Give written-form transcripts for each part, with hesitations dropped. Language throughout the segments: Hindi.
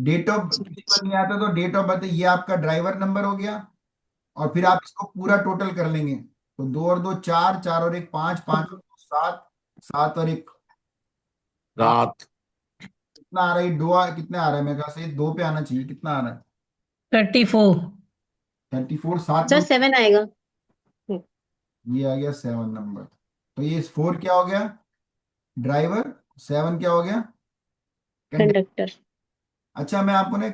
डेट ऑफ किसी को नहीं आता तो डेट ऑफ बर्थ, ये आपका ड्राइवर नंबर हो गया। और फिर आप इसको पूरा टोटल कर लेंगे, तो दो और दो चार, चार और एक पांच, पांच और दो सात, सात और एक आठ। रात। कितना आ रहा है? कितने आ रहा है? मेरे ख्याल से ये दो पे आना चाहिए। कितना आ रहा है? 34। 34। सात सर नंबर। 7 आएगा। ये आ गया 7 नंबर। तो ये 4 क्या हो गया? ड्राइवर। 7 क्या हो गया? कंडक्टर। कंडक्टर। अच्छा, मैं आपको ना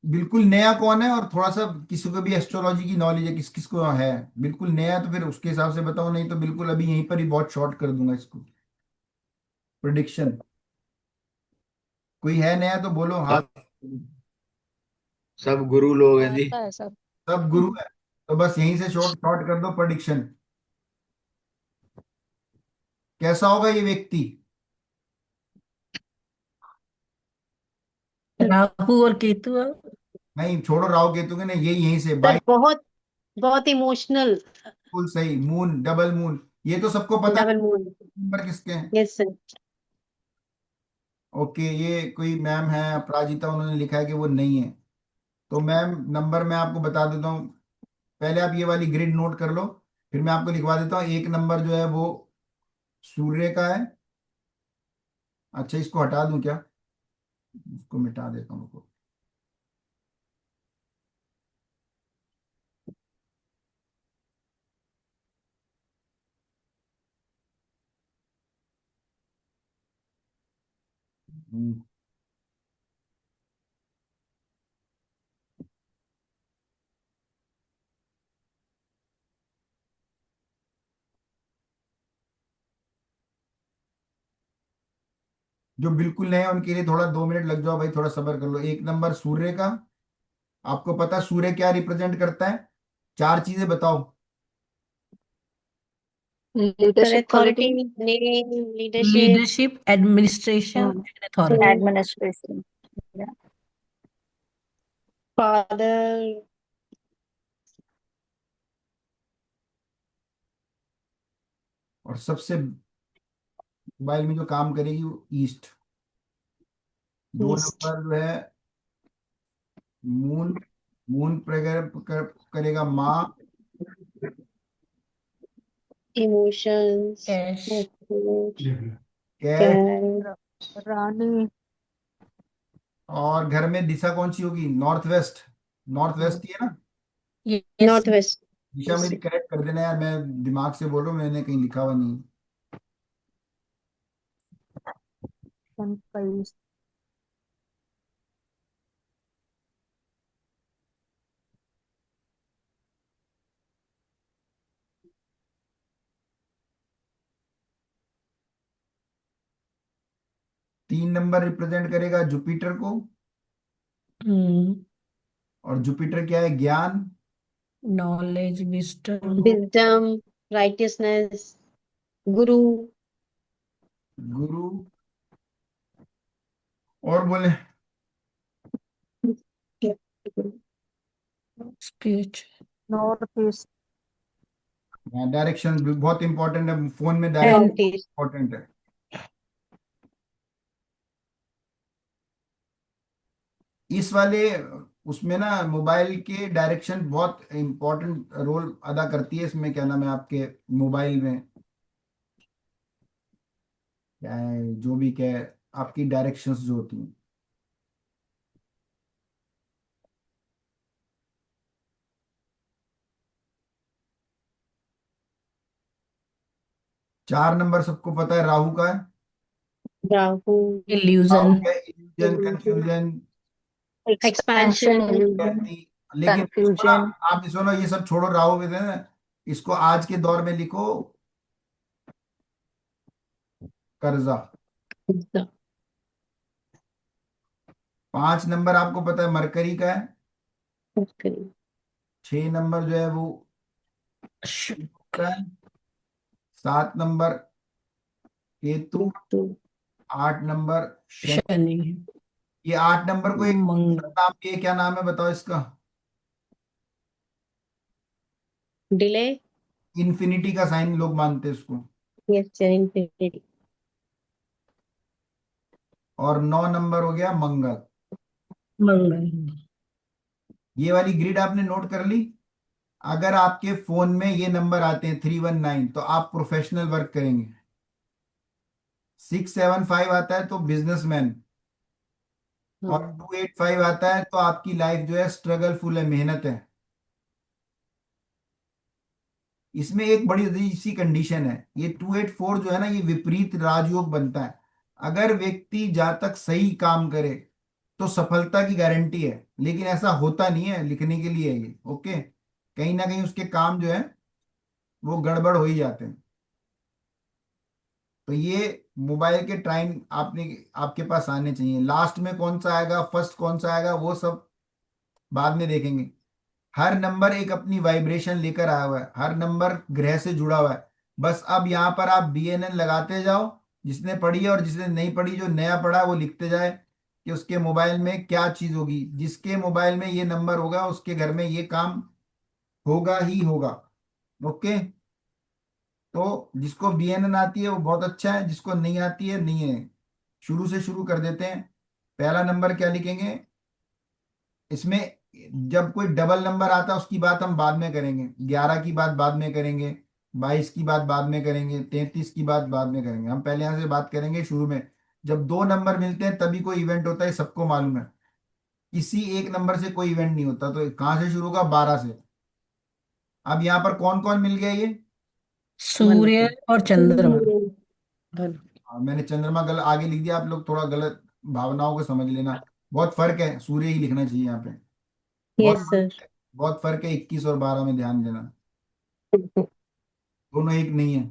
बिल्कुल नया कौन है, और थोड़ा सा किसी को भी एस्ट्रोलॉजी की नॉलेज है, किस किस को है बिल्कुल नया, तो फिर उसके हिसाब से बताओ, नहीं तो बिल्कुल अभी यहीं पर ही बहुत शॉर्ट कर दूंगा इसको। प्रिडिक्शन। कोई है नया तो बोलो हाथ। सब सब गुरु लोग हैं जी। आता है सब। सब गुरु है। तो बस यहीं से शॉर्ट शॉर्ट कर दो प्रिडिक्शन। कैसा होगा ये व्यक्ति? राहु और केतु है। नहीं, छोड़ो राहु केतु के, नहीं, ये यहीं से सर बाई। बहुत बहुत इमोशनल। बिल्कुल सही। Moon, double moon. ये तो सबको पता है। Double moon. नंबर किसके हैं? Yes sir. ओके, ये कोई मैम है अपराजिता, उन्होंने लिखा है कि वो नहीं है। तो मैम, नंबर मैं आपको बता देता हूँ। पहले आप ये वाली ग्रिड नोट कर लो, फिर मैं आपको लिखवा देता हूँ। एक नंबर जो है वो सूर्य का है। अच्छा, इसको हटा दूं क्या? इसको मिटा देता हूँ, रुको। हम्म, जो बिल्कुल नए हैं उनके लिए थोड़ा 2 मिनट लग जाओ भाई, थोड़ा सब्र कर लो। एक नंबर सूर्य का। आपको पता है सूर्य क्या रिप्रेजेंट करता है? चार चीजें बताओ। Sir leadership authority, quality, name, leadership, leadership, administration and authority. Administration. Father. और सबसे मोबाइल में जो काम करेगी वो ईस्ट। दो ईस्ट। नंबर जो है मून। मून करेगा माँ। इमोशंस। कैश। कैश। कैर। रानी। और घर में दिशा कौन सी होगी? North west. नॉर्थ वेस्ट ही है ना? यस। North west. दिशा मेरी करेक्ट कर देना यार, मैं दिमाग से बोल रहा हूँ, मैंने कहीं लिखा हुआ नहीं। 25। 3 नंबर रिप्रेजेंट करेगा जुपिटर को। हम्म। और जुपिटर क्या है? ज्ञान। Knowledge, wisdom. विजडम, राइटियसनेस, गुरु। गुरु। और बोले? स्पीच। North east. डायरेक्शन भी बहुत इंपॉर्टेंट है, फोन में direction north and east. Important है। इस वाले उसमें ना मोबाइल के डायरेक्शन बहुत इंपॉर्टेंट रोल अदा करती है। इसमें क्या नाम है आपके मोबाइल में, क्या है जो भी क्या है, आपकी डायरेक्शंस जो होती हैं। 4 नंबर सबको पता है राहु का है। राहु। राहु इल्यूजन। क्या है? Illusion, confusion. Expansion, expansion. Illusion, लेकिन इसको ना, कंफ्यूजन। आप इसको ना, ये सब छोड़ो, राहु में ना, इसको आज के दौर में लिखो कर्जा। 5 नंबर आपको पता है मरकरी का है। 6 नंबर जो है वो शुक्र। का है। 7 नंबर केतु। 8 नंबर शनि। शनि। ये 8 नंबर को एक मंगल। नाम भी है, क्या नाम है बताओ इसका? डिले। इन्फिनिटी का साइन लोग मानते हैं इसको। Yes infinity. और 9 नंबर हो गया मंगल। मंगल। ये वाली ग्रिड आपने नोट कर ली। अगर आपके फोन में ये नंबर आते हैं 319 तो आप प्रोफेशनल वर्क करेंगे। 675 आता है तो बिजनेसमैन। और 285 आता है तो आपकी लाइफ जो है स्ट्रगलफुल है, मेहनत है। इसमें एक बड़ी अजीब सी कंडीशन है, ये 284 जो है ना, ये विपरीत राजयोग बनता है। अगर व्यक्ति जहां तक सही काम करे तो सफलता की गारंटी है, लेकिन ऐसा होता नहीं है, लिखने के लिए है ये। ओके, कहीं ना कहीं उसके काम जो है वो गड़बड़ हो ही जाते हैं। तो ये मोबाइल के टाइम आपने आपके पास आने चाहिए। लास्ट में कौन सा आएगा, फर्स्ट कौन सा आएगा, वो सब बाद में देखेंगे। हर नंबर एक अपनी वाइब्रेशन लेकर आया हुआ है, हर नंबर ग्रह से जुड़ा हुआ है। बस अब यहाँ पर आप BNN लगाते जाओ, जिसने पढ़ी है और जिसने नहीं पढ़ी, जो नया पढ़ा है वो लिखते जाए कि उसके मोबाइल में क्या चीज होगी। जिसके मोबाइल में ये नंबर होगा उसके घर में ये काम होगा ही होगा। ओके, तो जिसको BNN आती है वो बहुत अच्छा है, जिसको नहीं आती है नहीं है। शुरू से शुरू कर देते हैं। पहला नंबर क्या लिखेंगे इसमें? जब कोई डबल नंबर आता है उसकी बात हम बाद में करेंगे, 11 की बात बाद में करेंगे, 22 की बात बाद में करेंगे, 33 की बात बाद में करेंगे। हम पहले यहाँ से बात करेंगे शुरू में। जब दो नंबर मिलते हैं तभी कोई इवेंट होता है, सबको मालूम है। किसी एक नंबर से कोई इवेंट नहीं होता। तो कहाँ से शुरू होगा? 12 से। अब यहाँ पर कौन कौन मिल गया ये? सूर्य और चंद्रमा। हाँ, मैंने चंद्रमा गलत आगे लिख दिया, आप लोग थोड़ा गलत भावनाओं को समझ लेना। बहुत फर्क है, सूर्य ही लिखना चाहिए यहाँ पे। बहुत Yes, sir. बहुत फर्क है, 21 और 12 में ध्यान देना, दोनों एक नहीं है।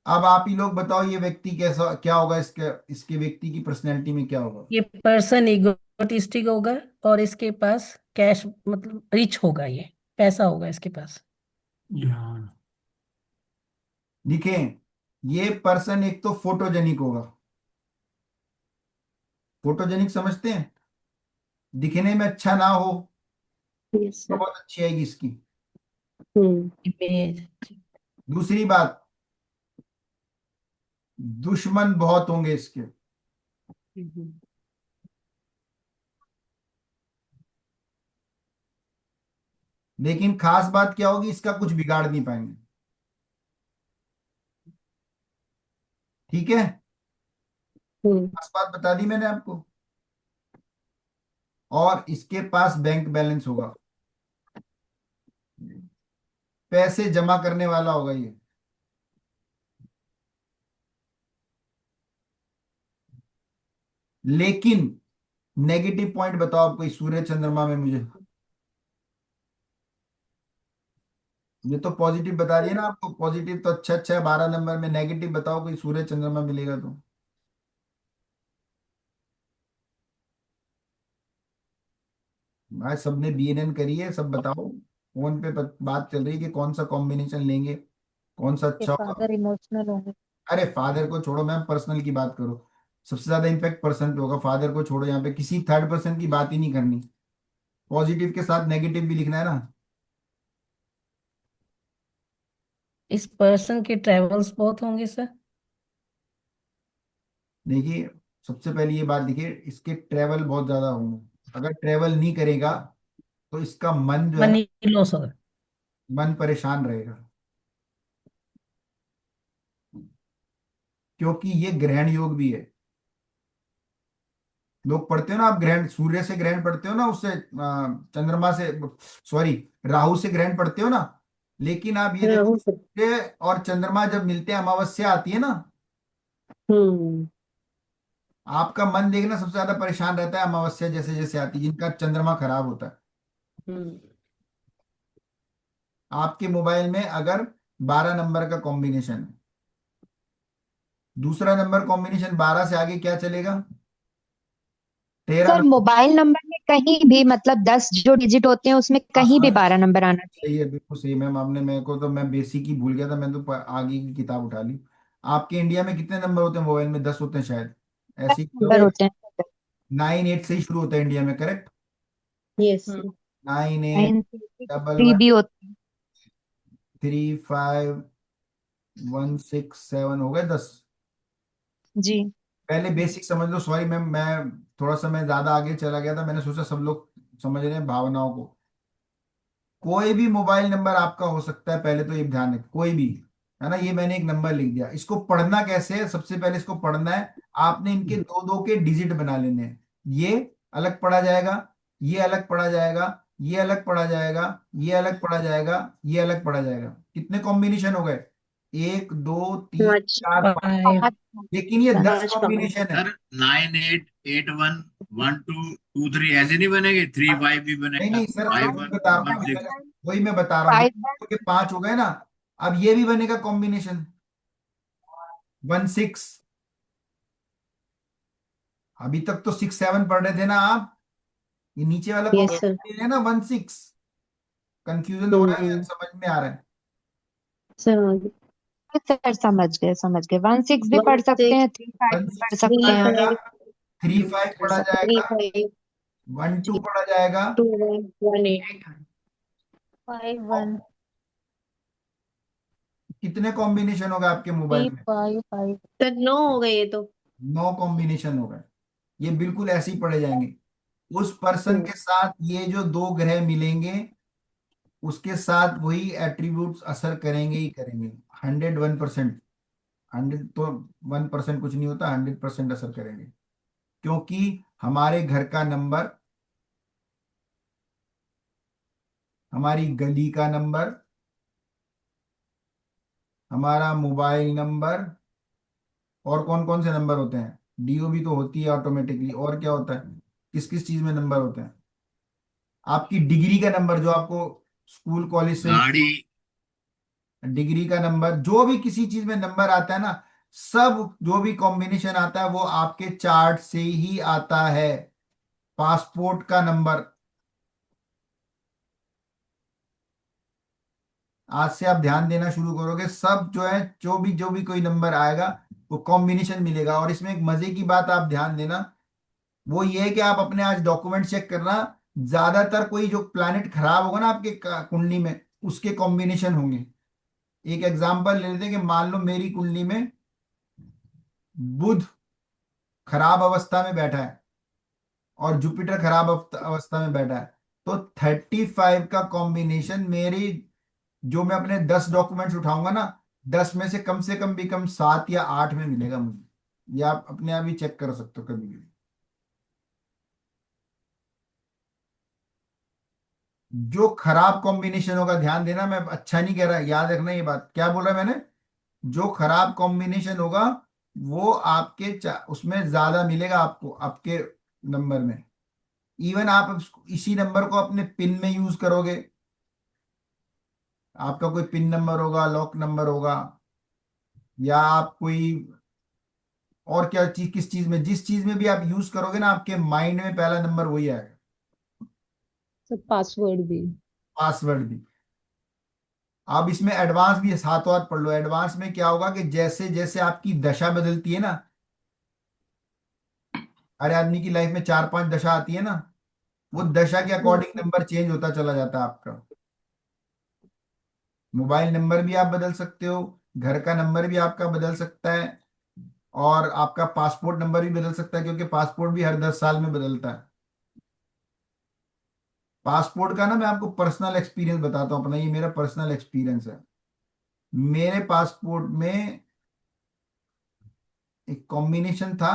अब आप ही लोग बताओ, ये व्यक्ति कैसा क्या होगा, इसके इसके व्यक्ति की पर्सनैलिटी में क्या होगा? ये पर्सन इगोटिस्टिक होगा और इसके पास कैश मतलब रिच होगा, ये पैसा होगा इसके पास। ज्ञान। देखें, ये पर्सन एक तो फोटोजेनिक होगा। फोटोजेनिक समझते हैं? दिखने में अच्छा ना हो Yes, तो sir. बहुत अच्छी आएगी इसकी। इमेज। दूसरी बात, दुश्मन बहुत होंगे इसके। लेकिन खास बात क्या होगी, इसका कुछ बिगाड़ नहीं पाएंगे। ठीक है, खास बात बता दी मैंने आपको। और इसके पास बैंक बैलेंस होगा, पैसे जमा करने वाला होगा ये। लेकिन नेगेटिव पॉइंट बताओ आप कोई सूर्य चंद्रमा में मुझे। ये तो पॉजिटिव बता दिया ना आपको, पॉजिटिव तो अच्छा अच्छा है 12 नंबर में। नेगेटिव बताओ कोई सूर्य चंद्रमा मिलेगा तो। भाई सबने BNN करी है, सब बताओ। फोन पे बात चल रही है कि कौन सा कॉम्बिनेशन लेंगे, कौन सा के अच्छा होगा। फादर इमोशनल होंगे। अरे फादर को छोड़ो मैम, पर्सनल की बात करो। सबसे ज्यादा इम्पैक्ट पर्सन पे होगा। फादर को छोड़ो, यहाँ पे किसी थर्ड पर्सन की बात ही नहीं करनी। पॉजिटिव के साथ नेगेटिव भी लिखना है ना। इस पर्सन के ट्रेवल्स बहुत होंगे सर। देखिए, सबसे पहले ये बात देखिए, इसके ट्रेवल बहुत ज्यादा होंगे। अगर ट्रेवल नहीं करेगा तो इसका मन जो है ना, मनी लॉस होगा। मन परेशान रहेगा। क्योंकि ये ग्रहण योग भी है। लोग पढ़ते हो ना आप, ग्रहण सूर्य से ग्रहण पढ़ते हो ना, उससे चंद्रमा से, सॉरी, राहु से ग्रहण पढ़ते हो ना। लेकिन आप ये देखो, राहु से। सूर्य और चंद्रमा जब मिलते हैं, अमावस्या आती है ना, हम्म आपका मन देखना सबसे ज्यादा परेशान रहता है अमावस्या जैसे जैसे आती है, जिनका चंद्रमा खराब होता है। हम्म। आपके मोबाइल में अगर 12 नंबर का कॉम्बिनेशन है, दूसरा नंबर कॉम्बिनेशन 12 से आगे क्या चलेगा? 13 सर नंबर। मोबाइल नंबर में कहीं भी मतलब 10 जो डिजिट होते हैं उसमें कहीं भी 12 नंबर आना चाहिए। सही है, बिल्कुल सही मैम। आपने, मेरे को तो, मैं बेसिक ही भूल गया था, मैं तो आगे की किताब उठा ली। आपके इंडिया में कितने नंबर होते हैं मोबाइल में? 10 होते हैं शायद, ऐसी। नंबर होते हैं 9 8 से ही शुरू होता है इंडिया में, करेक्ट? Yes. 9 8 9 डबल 3 वन भी होते हैं। 3 5 167 हो गए 10। जी। पहले बेसिक समझ लो, सॉरी मैम, मैं थोड़ा सा मैं ज्यादा आगे चला गया था, मैंने सोचा सब लोग समझ रहे हैं भावनाओं को। कोई भी मोबाइल नंबर आपका हो सकता है, पहले तो ये ध्यान रखें, कोई भी, है ना। ये मैंने एक नंबर लिख दिया, इसको पढ़ना कैसे है? सबसे पहले इसको पढ़ना है, आपने इनके दो दो के डिजिट बना लेने हैं। ये अलग पढ़ा जाएगा, ये अलग पढ़ा जाएगा, ये अलग पढ़ा जाएगा, ये अलग पढ़ा जाएगा, ये अलग पढ़ा जाएगा। कितने कॉम्बिनेशन हो गए? एक, दो, तीन, समझ चार, पांच। 5। लेकिन ये 10 समझ पाऊँ। कॉम्बिनेशन है। सर 98811223 ऐसे नहीं बनेंगे, 35 भी नहीं बनेगा, नहीं सर, फाइव वही वन बता रहा वन हूँ सिक्स वही मैं बता रहा हूँ, फाइव। ये 5 हो गए ना। अब ये भी बनेगा कॉम्बिनेशन 16। अभी तक तो 6 7 पढ़ रहे थे ना आप, ये नीचे वाला यस सर। कॉम्बिनेशन है ना 16। कंफ्यूजन हो रहा है या हम्म। समझ में आ रहा है? समझ। सर समझ गए, समझ गए। 1 6 भी वन पढ़ सकते हैं, सिक्स 3 5 वन भी पढ़ सिक्स सकते पढ़ा थ्री हैं। जाएगा, फाइव 3 5 पढ़ा थ्री जाएगा, फाइव 1 2 पढ़ा जाएगा। 2 1 1 8। 5 1 कितने कॉम्बिनेशन होगा आपके मोबाइल 3 में? 5 5। सर 9 हो गए ये तो। 9 कॉम्बिनेशन हो गए। ये बिल्कुल ऐसे ही पढ़े जाएंगे। उस पर्सन हम्म। के साथ ये जो दो ग्रह मिलेंगे, उसके साथ वही एट्रीब्यूट्स असर करेंगे ही करेंगे। 101%। 100 तो 1% कुछ नहीं होता, 100% असर करेंगे। क्योंकि हमारे घर का नंबर, हमारी गली का नंबर, हमारा मोबाइल नंबर, और कौन कौन से नंबर होते हैं? डीओ भी तो होती है ऑटोमेटिकली। और क्या होता है? किस किस चीज में नंबर होते हैं? आपकी डिग्री का नंबर, जो आपको स्कूल कॉलेज से, गाड़ी। डिग्री का नंबर, जो भी किसी चीज में नंबर आता है ना, सब जो भी कॉम्बिनेशन आता है वो आपके चार्ट से ही आता है। पासपोर्ट का नंबर, आज से आप ध्यान देना शुरू करोगे, सब जो है, जो भी कोई नंबर आएगा वो कॉम्बिनेशन मिलेगा। और इसमें एक मजे की बात आप ध्यान देना, वो ये है कि आप अपने आज डॉक्यूमेंट चेक करना, ज्यादातर कोई जो प्लैनेट खराब होगा ना आपके कुंडली में, उसके कॉम्बिनेशन होंगे। एक एग्जांपल ले लेते हैं कि मान लो मेरी कुंडली में बुध खराब अवस्था में बैठा है और जुपिटर खराब अवस्था में बैठा है, तो 35 का कॉम्बिनेशन मेरी, जो मैं अपने 10 डॉक्यूमेंट्स उठाऊंगा ना, 10 में से कम भी कम 7 या 8 में मिलेगा मुझे। ये आप अपने आप ही चेक कर सकते हो कभी भी। जो खराब कॉम्बिनेशन होगा, ध्यान देना, मैं अच्छा नहीं कह रहा, याद रखना ये बात, क्या बोल रहा मैंने? जो खराब कॉम्बिनेशन होगा वो आपके उसमें ज्यादा मिलेगा आपको, आपके नंबर में। इवन आप इसी नंबर को अपने पिन में यूज करोगे, आपका कोई पिन नंबर होगा, लॉक नंबर होगा, या आप कोई और क्या चीज, किस चीज में, जिस चीज में भी आप यूज करोगे ना, आपके माइंड में पहला नंबर वही आएगा। सर पासवर्ड भी। पासवर्ड भी। आप इसमें एडवांस भी हाथों हाथ पढ़ लो। एडवांस में क्या होगा कि जैसे जैसे आपकी दशा बदलती है ना, हर आदमी की लाइफ में 4 5 दशा आती है ना, वो दशा के अकॉर्डिंग नंबर चेंज होता चला जाता है आपका। मोबाइल नंबर भी आप बदल सकते हो, घर का नंबर भी आपका बदल सकता है, और आपका पासपोर्ट नंबर भी बदल सकता है, क्योंकि पासपोर्ट भी हर 10 साल में बदलता है। पासपोर्ट का ना मैं आपको पर्सनल एक्सपीरियंस बताता हूँ अपना, ये मेरा पर्सनल एक्सपीरियंस है। मेरे पासपोर्ट में एक कॉम्बिनेशन था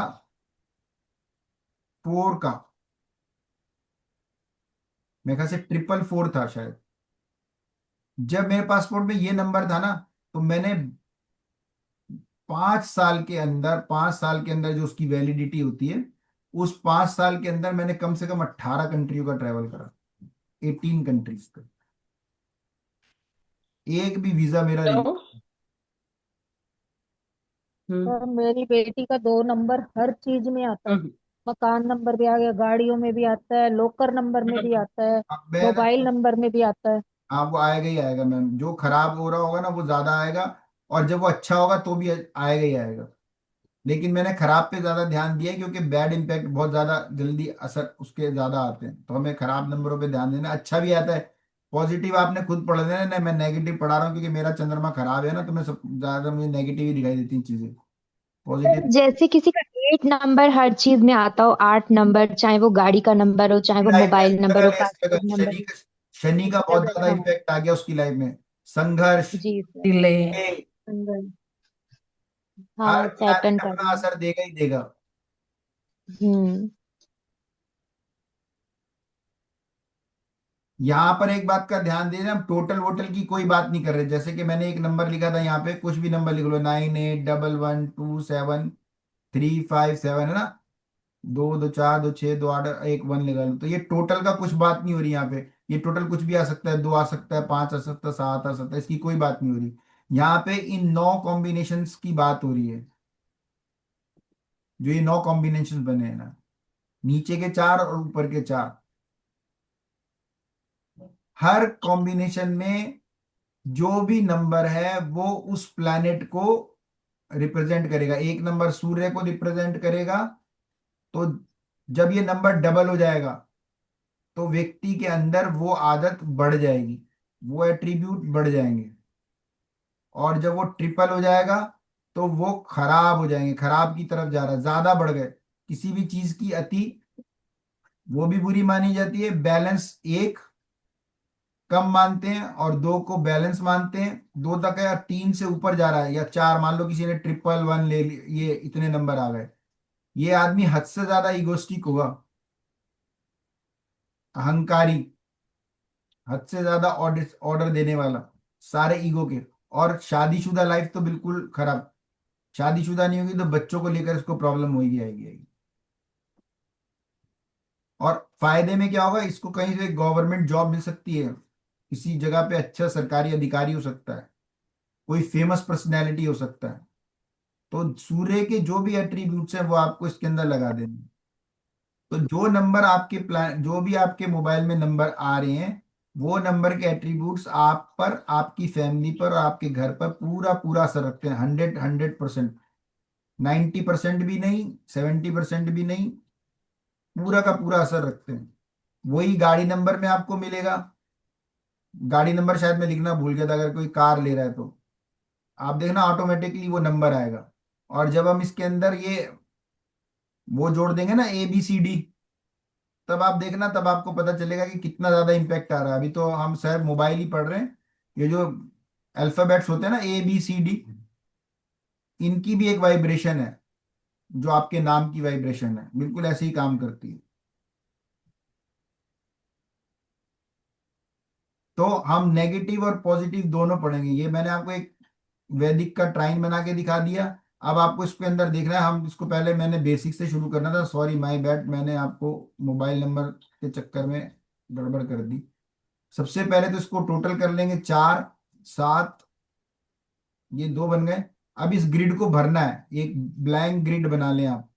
4 का, मेरे ख्याल से 444 था शायद। जब मेरे पासपोर्ट में ये नंबर था ना, तो मैंने 5 साल के अंदर जो उसकी वैलिडिटी होती है, उस 5 साल के अंदर मैंने कम से कम 18 कंट्रियों का ट्रैवल करा, 18 कंट्रीज का। एक भी वीजा मेरा तो और मेरी बेटी का 2 नंबर हर चीज में आता है। हम्म, मकान नंबर भी आ गया, गाड़ियों में भी आता है, लोकर नंबर में भी आता है, अब मैं ना, मोबाइल नंबर में भी आता है। हाँ वो आएगा ही आएगा मैम, जो खराब हो रहा होगा ना वो ज्यादा आएगा, और जब वो अच्छा होगा तो भी आएगा ही आएगा। लेकिन मैंने खराब पे ज्यादा ध्यान दिया है, क्योंकि बैड इम्पैक्ट बहुत ज्यादा जल्दी असर उसके ज्यादा आते हैं, तो हमें खराब नंबरों पे ध्यान देना। अच्छा भी आता है, पॉजिटिव आपने खुद पढ़ लेना, नहीं मैं नेगेटिव पढ़ा रहा हूँ क्योंकि मेरा चंद्रमा खराब है ना, तो मैं सब ज्यादा मुझे नेगेटिव ही दिखाई देती हैं चीजें। पॉजिटिव जैसे किसी का 8 नंबर हर चीज में आता हो, 8 नंबर, चाहे वो गाड़ी का नंबर हो, चाहे वो लाइफ में मोबाइल नंबर हो, स्ट्रगल है, पासपोर्ट स्ट्रगल, नंबर हो। शनि का बहुत ज्यादा हाँ इम्पैक्ट आ गया उसकी लाइफ में, संघर्ष, जी सर। डिले। ये अंदर हर हाँ प्लैनेट सैटर्न का अपना भी। असर देगा ही देगा। हम्म। यहाँ पर एक बात का ध्यान दे रहे हैं, हम टोटल वोटल की कोई बात नहीं कर रहे। जैसे कि मैंने एक नंबर लिखा था यहाँ पे, कुछ भी नंबर लिख लो, 981127 357 है ना, 2 2 4 2 6 2 8 1 1 लगा लो, तो ये टोटल का कुछ बात नहीं हो रही यहाँ पे। ये टोटल कुछ भी आ सकता है, 2 आ सकता है, 5 आ सकता है, 7 आ सकता है, इसकी कोई बात नहीं हो रही। यहाँ पे इन 9 कॉम्बिनेशंस की बात हो रही है, जो ये 9 कॉम्बिनेशंस बने हैं ना, नीचे के 4 और ऊपर के 4, हर कॉम्बिनेशन में जो भी नंबर है वो उस प्लैनेट को रिप्रेजेंट करेगा। एक नंबर सूर्य को रिप्रेजेंट करेगा, तो जब ये नंबर डबल हो जाएगा तो व्यक्ति के अंदर वो आदत बढ़ जाएगी, वो एट्रीब्यूट बढ़ जाएंगे। और जब वो ट्रिपल हो जाएगा तो वो खराब हो जाएंगे, खराब की तरफ जा रहा है, ज्यादा बढ़ गए। किसी भी चीज की अति वो भी बुरी मानी जाती है। बैलेंस एक कम मानते हैं और 2 को बैलेंस मानते हैं। 2 तक है या 3 से ऊपर जा रहा है या 4, मान लो किसी ने 111 ले ली, ये इतने नंबर आ गए, ये आदमी हद से ज्यादा इगोस्टिक होगा, अहंकारी, हद से ज्यादा ऑर्डर ऑर्डर देने वाला, सारे ईगो के। और शादीशुदा लाइफ तो बिल्कुल खराब, शादीशुदा नहीं होगी तो बच्चों को लेकर इसको प्रॉब्लम होगी, आएगी। और फायदे में क्या होगा, इसको कहीं से गवर्नमेंट जॉब मिल सकती है, किसी जगह पे अच्छा सरकारी अधिकारी हो सकता है, कोई फेमस पर्सनैलिटी हो सकता है। तो सूर्य के जो भी एट्रीब्यूट्स हैं वो आपको इसके अंदर लगा देंगे। तो जो नंबर आपके प्लान, जो भी आपके मोबाइल में नंबर आ रहे हैं, वो नंबर के एट्रीब्यूट्स आप पर, आपकी फैमिली पर और आपके घर पर पूरा पूरा असर रखते हैं। 100% 90% भी नहीं, 70% भी नहीं, पूरा का पूरा असर रखते हैं। वही गाड़ी नंबर में आपको मिलेगा। गाड़ी नंबर शायद मैं लिखना भूल गया था, अगर कोई कार ले रहा है तो आप देखना ऑटोमेटिकली वो नंबर आएगा। और जब हम इसके अंदर ये वो जोड़ देंगे ना, ABCD, तब आप देखना, तब आपको पता चलेगा कि कितना ज्यादा इम्पैक्ट आ रहा है। अभी तो हम शायद मोबाइल ही पढ़ रहे हैं, ये जो अल्फाबेट्स होते हैं ना, ABCD, इनकी भी एक वाइब्रेशन है, जो आपके नाम की वाइब्रेशन है, बिल्कुल ऐसे ही काम करती है। तो हम नेगेटिव और पॉजिटिव दोनों पढ़ेंगे। ये मैंने आपको एक वैदिक का ट्राइन बना के दिखा दिया। अब आपको इसके अंदर देखना है, हम इसको पहले मैंने बेसिक से शुरू करना था, सॉरी माय बैड, मैंने आपको मोबाइल नंबर के चक्कर में गड़बड़ कर दी। सबसे पहले तो इसको टोटल कर लेंगे, 4 7, ये 2 बन गए। अब इस ग्रिड को भरना है, एक ब्लैंक ग्रिड बना लें आप।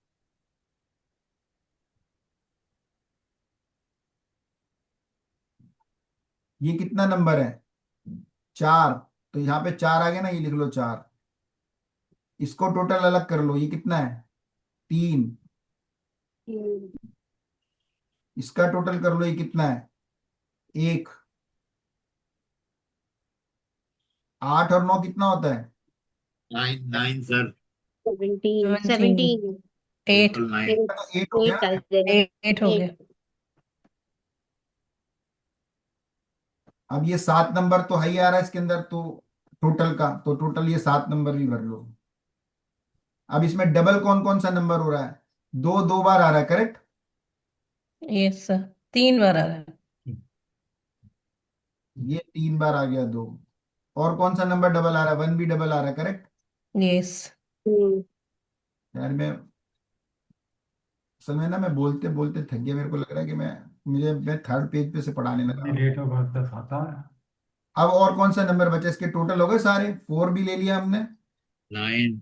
ये कितना नंबर है, 4, तो यहाँ पे 4 आ गया ना, ये लिख लो 4। इसको टोटल अलग कर लो, ये कितना है, 3। इसका टोटल कर लो, ये कितना है, 1। 8 और 9 कितना होता है, 9 9 सर, 17 17। 17 8। टोटल 9। 8 तो 8 हो गया 8 आ ना। जाएगा 8 हो गया। 8 अब ये 7 नंबर तो है ही आ रहा है इसके अंदर, तो टोटल का, तो टोटल ये 7 नंबर भी भर लो। अब इसमें डबल कौन कौन सा नंबर हो रहा है, 2 2 बार आ रहा है, करेक्ट। यस सर, 3 बार आ रहा है। ये 3 बार आ गया, 2। और कौन सा नंबर डबल आ रहा है, 1 भी डबल आ रहा है, करेक्ट। यस। हम्म, यार मैं असल में ना, मैं बोलते बोलते थक गया, मेरे को लग रहा है कि मैं 3rd पेज पे से पढ़ाने लगा। डेट ऑफ बर्थ दर्शाता है। अब और कौन सा नंबर बचा, इसके टोटल हो गए सारे, 4 भी ले लिया हमने, 9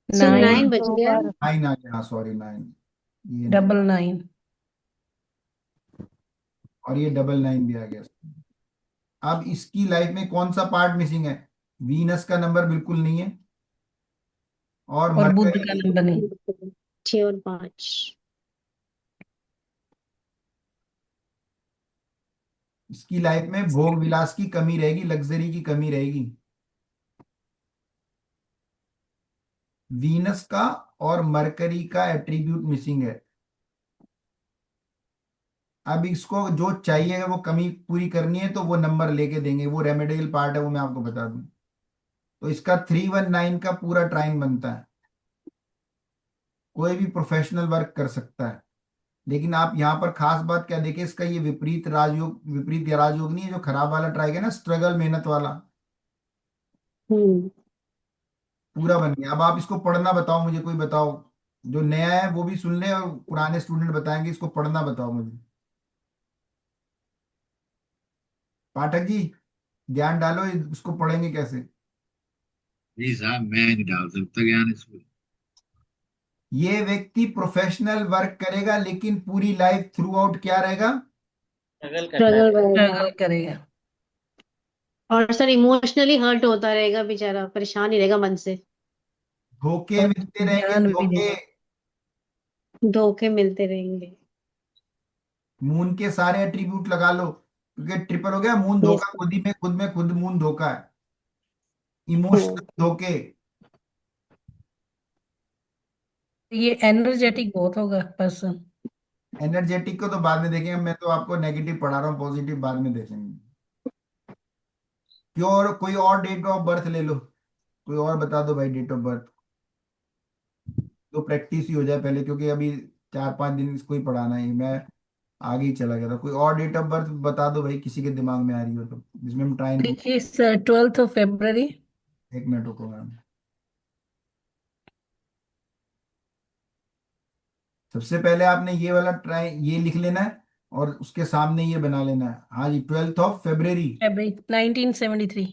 सर 9। 9 बच 2 गया बार 9 आ गया, हाँ सॉरी 9, ये 9, 9 और ये 9 भी आ गया। अब इसकी लाइफ में कौन सा पार्ट मिसिंग है, वीनस का नंबर बिल्कुल नहीं है, और और बुध मरकरी का भी। नंबर नहीं। 6 और 5 इसकी लाइफ में भोग विलास की कमी रहेगी, लग्जरी की कमी रहेगी। वीनस का और मरकरी का एट्रीब्यूट मिसिंग है। अब इसको जो चाहिए, अगर वो कमी पूरी करनी है तो वो नंबर लेके देंगे, वो रेमेडियल पार्ट है, वो मैं आपको बता दूं। तो इसका 319 का पूरा ट्राइन बनता है। कोई भी प्रोफेशनल वर्क कर सकता है, लेकिन आप यहाँ पर खास बात क्या देखें, इसका ये विपरीत राजयोग, विपरीत राजयोग नहीं है, जो खराब वाला ट्राई है ना, स्ट्रगल मेहनत वाला, हम्म पूरा बन गया। अब आप इसको पढ़ना बताओ मुझे, कोई बताओ, जो नया है वो भी सुन ले और पुराने स्टूडेंट बताएंगे, इसको पढ़ना बताओ मुझे। पाठक जी, ज्ञान डालो, इसको पढ़ेंगे कैसे? जी साहब, मैं नहीं डाल सकता ज्ञान इसमें। ये व्यक्ति प्रोफेशनल वर्क करेगा, लेकिन पूरी लाइफ थ्रू आउट क्या रहेगा? स्ट्रगल रहेगा। स्ट्रगल करेगा। और सर इमोशनली हर्ट होता रहेगा, बेचारा परेशान ही रहेगा मन से। धोखे और मिलते रहेंगे, ज्ञान भी धोखे। देगा। धोखे मिलते रहेंगे। मून के सारे एट्रीब्यूट लगा लो, क्योंकि ट्रिपल हो गया। Moon yes. धोखा, खुद ही में खुद में खुद मून धोखा है। हम्म इमोशनल धोखे। ये एनर्जेटिक बहुत होगा पर्सन। एनर्जेटिक को तो बाद में देखेंगे, मैं तो आपको नेगेटिव पढ़ा रहा हूँ, पॉजिटिव बाद में देखेंगे। क्यों, कोई और डेट ऑफ बर्थ ले लो, कोई और बता दो भाई डेट ऑफ बर्थ, तो प्रैक्टिस ही हो जाए पहले, क्योंकि अभी 4-5 दिन इसको ही पढ़ाना है, मैं आगे ही चला गया था। कोई और डेट ऑफ बर्थ बता दो भाई, किसी के दिमाग में आ रही हो तो, जिसमें हम ट्राइन। देखिए सर, 12 फरवरी। एक मिनट रुको मैम। सबसे पहले आपने ये वाला ट्राई, ये लिख लेना है, और उसके सामने ये बना लेना है। हाँ जी, 12 फरवरी। फरवरी 1973।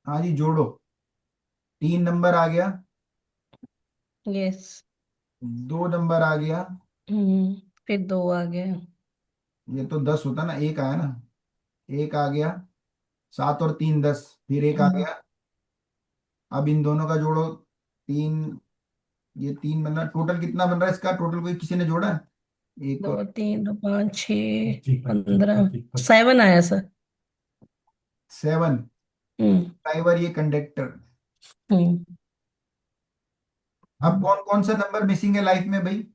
हाँ जी, जोड़ो। 3 नंबर आ गया, यस। 2 नंबर आ गया, फिर 2 आ गए। ये तो 10 होता ना, एक आया ना, एक आ गया। 7 और 3 10, फिर एक आ गया। अब इन दोनों का जोड़ो, 3, ये 3 बन रहा, टोटल कितना बन रहा है इसका? टोटल कोई किसी ने जोड़ा है? एक और 2 3 2 5 6 15, 7 आया सर। 7। हम्म ड्राइवर, ये कंडक्टर। हम्म अब कौन कौन सा नंबर मिसिंग है लाइफ में भाई?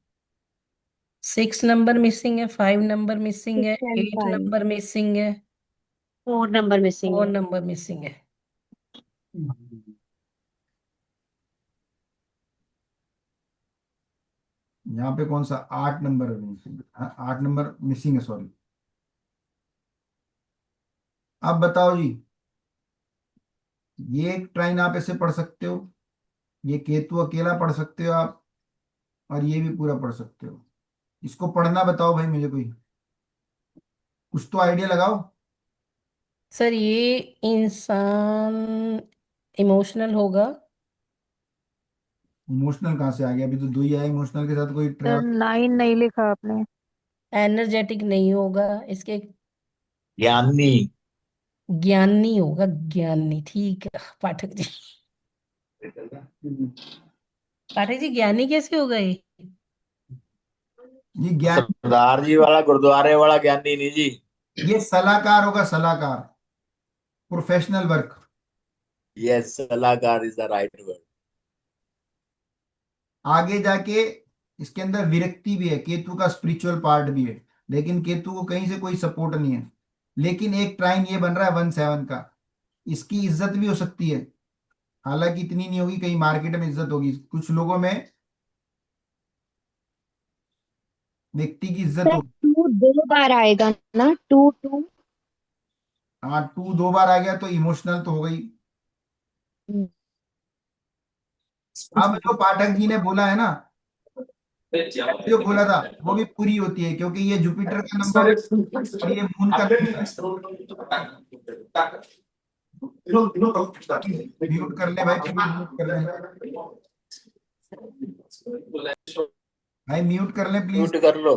6 नंबर मिसिंग है, 5 नंबर मिसिंग है, 6 and 8 5। नंबर मिसिंग है, 4 नंबर मिसिंग 4 है। नंबर मिसिंग है। यहाँ पे कौन सा? 8 नंबर मिसिंग, 8 नंबर मिसिंग है, सॉरी। अब बताओ जी, ये एक ट्राइन आप ऐसे पढ़ सकते हो, ये केतु अकेला पढ़ सकते हो आप, और ये भी पूरा पढ़ सकते हो। इसको पढ़ना बताओ भाई मुझे, कोई कुछ तो आइडिया लगाओ। सर ये इंसान इमोशनल होगा। इमोशनल कहाँ से आ गया? अभी तो 2 ही आया, इमोशनल के साथ कोई सर ट्रैवल। 9 नहीं लिखा आपने। एनर्जेटिक नहीं होगा इसके। ज्ञानी। ज्ञानी होगा, ज्ञानी, ठीक है पाठक जी। पाठक जी, ज्ञानी कैसे होगा ये? ये ज्ञान, सरदार जी वाला गुरुद्वारे वाला ज्ञानी नहीं जी। ये सलाहकार होगा, सलाहकार, प्रोफेशनल वर्क। यस, सलाहकार इज द राइट वर्ड। आगे जाके इसके अंदर विरक्ति भी है, केतु का स्पिरिचुअल पार्ट भी है, लेकिन केतु को कहीं से कोई सपोर्ट नहीं है। लेकिन एक ट्राइन ये बन रहा है 1 7 का, इसकी इज्जत भी हो सकती है, हालांकि इतनी नहीं होगी, कहीं मार्केट में इज्जत होगी, कुछ लोगों में व्यक्ति की इज्जत सर होगी। 2 2 बार आएगा ना, 2 2। हाँ, 2 2 बार आ गया तो इमोशनल तो हो गई। अब जो पाठक जी ने बोला है ना, जो बोला था वो भी पूरी होती है, क्योंकि ये जुपिटर का नंबर है और ये मून का नंबर है। म्यूट कर ले भाई, प्लीज म्यूट कर ले भाई, म्यूट कर ले प्लीज। म्यूट कर लो।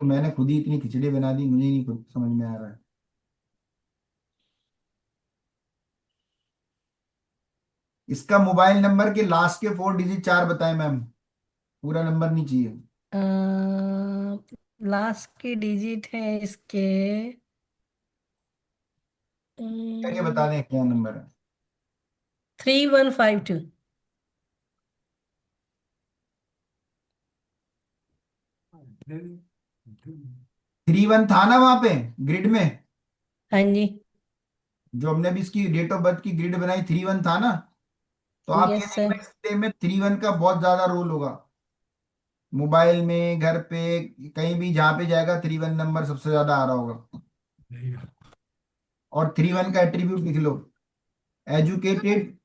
तो मैंने खुद ही इतनी खिचड़ी बना दी, मुझे ही नहीं खुद समझ में आ रहा है। इसका मोबाइल नंबर के लास्ट के 4 डिजिट 4 बताएं मैम। पूरा नंबर नहीं चाहिए। लास्ट के डिजिट है इसके क्या क्या बता दें क्या नंबर है? 3152। 3-1 था ना वहां पे ग्रिड में? हाँ जी। जो हमने भी इसकी डेट ऑफ बर्थ की ग्रिड बनाई, 3-1 था ना? तो आप ये यस सर। देखना इस में 3-1 का बहुत ज्यादा रोल होगा। मोबाइल में, घर पे, कहीं भी जहां पे जाएगा 3-1 नंबर सबसे ज्यादा आ रहा होगा। और 3-1 का एट्रीब्यूट लिख लो। एजुकेटेड,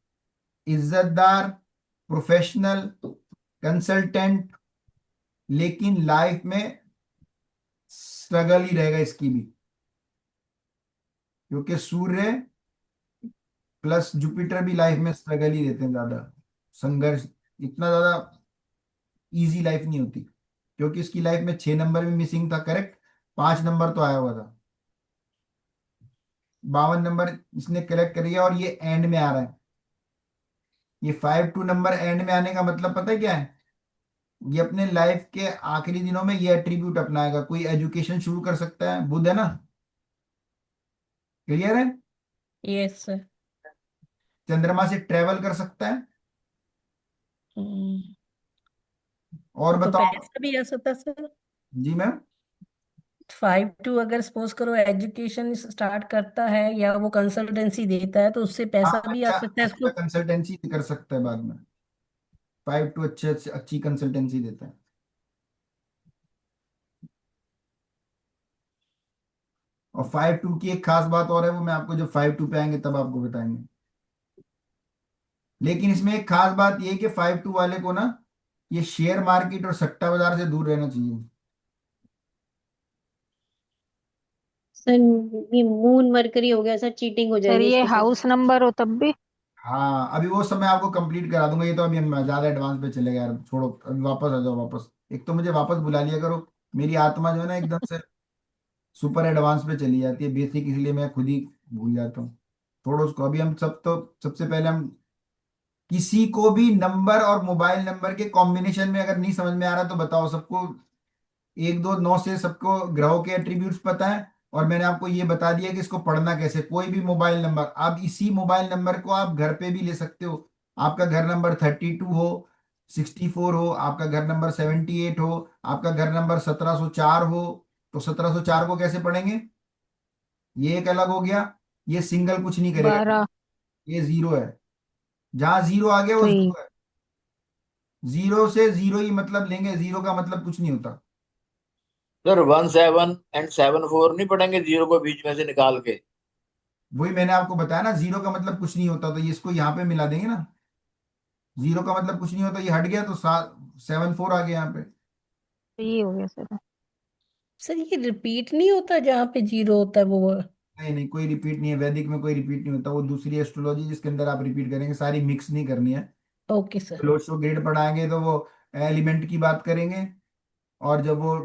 इज्जतदार, प्रोफेशनल, कंसल्टेंट, लेकिन लाइफ में स्ट्रगल ही रहेगा इसकी भी, क्योंकि सूर्य प्लस जुपिटर भी लाइफ में स्ट्रगल ही देते हैं ज्यादा। संघर्ष, इतना ज्यादा इजी लाइफ नहीं होती, क्योंकि इसकी लाइफ में 6 नंबर भी मिसिंग था, करेक्ट। 5 नंबर तो आया हुआ था। 52 नंबर इसने करेक्ट कर लिया, और ये एंड में आ रहा है। ये 5-2 नंबर एंड में आने का मतलब पता है क्या है? ये अपने लाइफ के आखिरी दिनों में ये एट्रीब्यूट अपनाएगा। कोई एजुकेशन शुरू कर सकता है, बुध है ना, क्लियर है। Yes sir. चंद्रमा से ट्रेवल कर सकता है। हम्म, और तो बताओ। पैसा भी आ सकता है सर। जी मैम। 52 अगर सपोज करो एजुकेशन स्टार्ट करता है या वो कंसल्टेंसी देता है तो उससे हाँ, पैसा भी आ अच्छा सकता है अच्छा इसको। कंसल्टेंसी कर सकता है बाद में। 5-2 अच्छी कंसल्टेंसी देता है। और 5-2 की एक खास बात और है, वो मैं आपको जब 5-2 पे आएंगे तब आपको बताएंगे। लेकिन इसमें एक खास बात ये है कि 5-2 वाले को ना, ये शेयर मार्केट और सट्टा बाजार से दूर रहना चाहिए। सर ये मून मरकरी हो गया सर, चीटिंग हो सर जाएगी ये इसके साथ। हाउस नंबर हो तब भी? हाँ, अभी वो सब मैं आपको कंप्लीट करा दूंगा। ये तो अभी हम ज्यादा एडवांस पे चले गए यार, छोड़ो अभी, वापस आ जाओ वापस। एक तो मुझे वापस बुला लिया करो, मेरी आत्मा जो है ना एकदम से सुपर एडवांस पे चली जाती है, बेसिक इसलिए मैं खुद ही भूल जाता हूँ। छोड़ो उसको। अभी हम सब तो सबसे पहले हम किसी को भी नंबर और मोबाइल नंबर के कॉम्बिनेशन में अगर नहीं समझ में आ रहा तो बताओ। सबको 1 2 9 से सबको ग्रहों के एट्रीब्यूट्स पता है, और मैंने आपको ये बता दिया कि इसको पढ़ना कैसे। कोई भी मोबाइल नंबर, आप इसी मोबाइल नंबर को आप घर पे भी ले सकते हो। आपका घर नंबर 32 हो, 64 हो, आपका घर नंबर 78 हो, आपका घर नंबर 1704 हो, तो 1704 को कैसे पढ़ेंगे? ये एक अलग हो गया। ये सिंगल कुछ नहीं करेगा, 12। ये जीरो है। जहां जीरो आ गया वो 3। जीरो है। जीरो से जीरो ही मतलब लेंगे, जीरो का मतलब कुछ नहीं होता। सर 17 एंड 74 नहीं पढ़ेंगे जीरो को बीच में से निकाल के? वही मैंने आपको बताया ना, जीरो का मतलब कुछ नहीं होता, तो ये इसको यहाँ पे मिला देंगे ना। जीरो का मतलब कुछ नहीं होता, ये हट गया तो 7-4 आ गया यहाँ पे। तो ये हो गया सर। सर ये रिपीट नहीं होता जहाँ पे जीरो होता है वो। नहीं नहीं, कोई रिपीट नहीं है, वैदिक में कोई रिपीट नहीं होता। वो दूसरी एस्ट्रोलॉजी जिसके अंदर आप रिपीट करेंगे, सारी मिक्स नहीं करनी है। Okay sir. लोशो ग्रेड पढ़ाएंगे तो वो एलिमेंट की बात करेंगे, और जब वो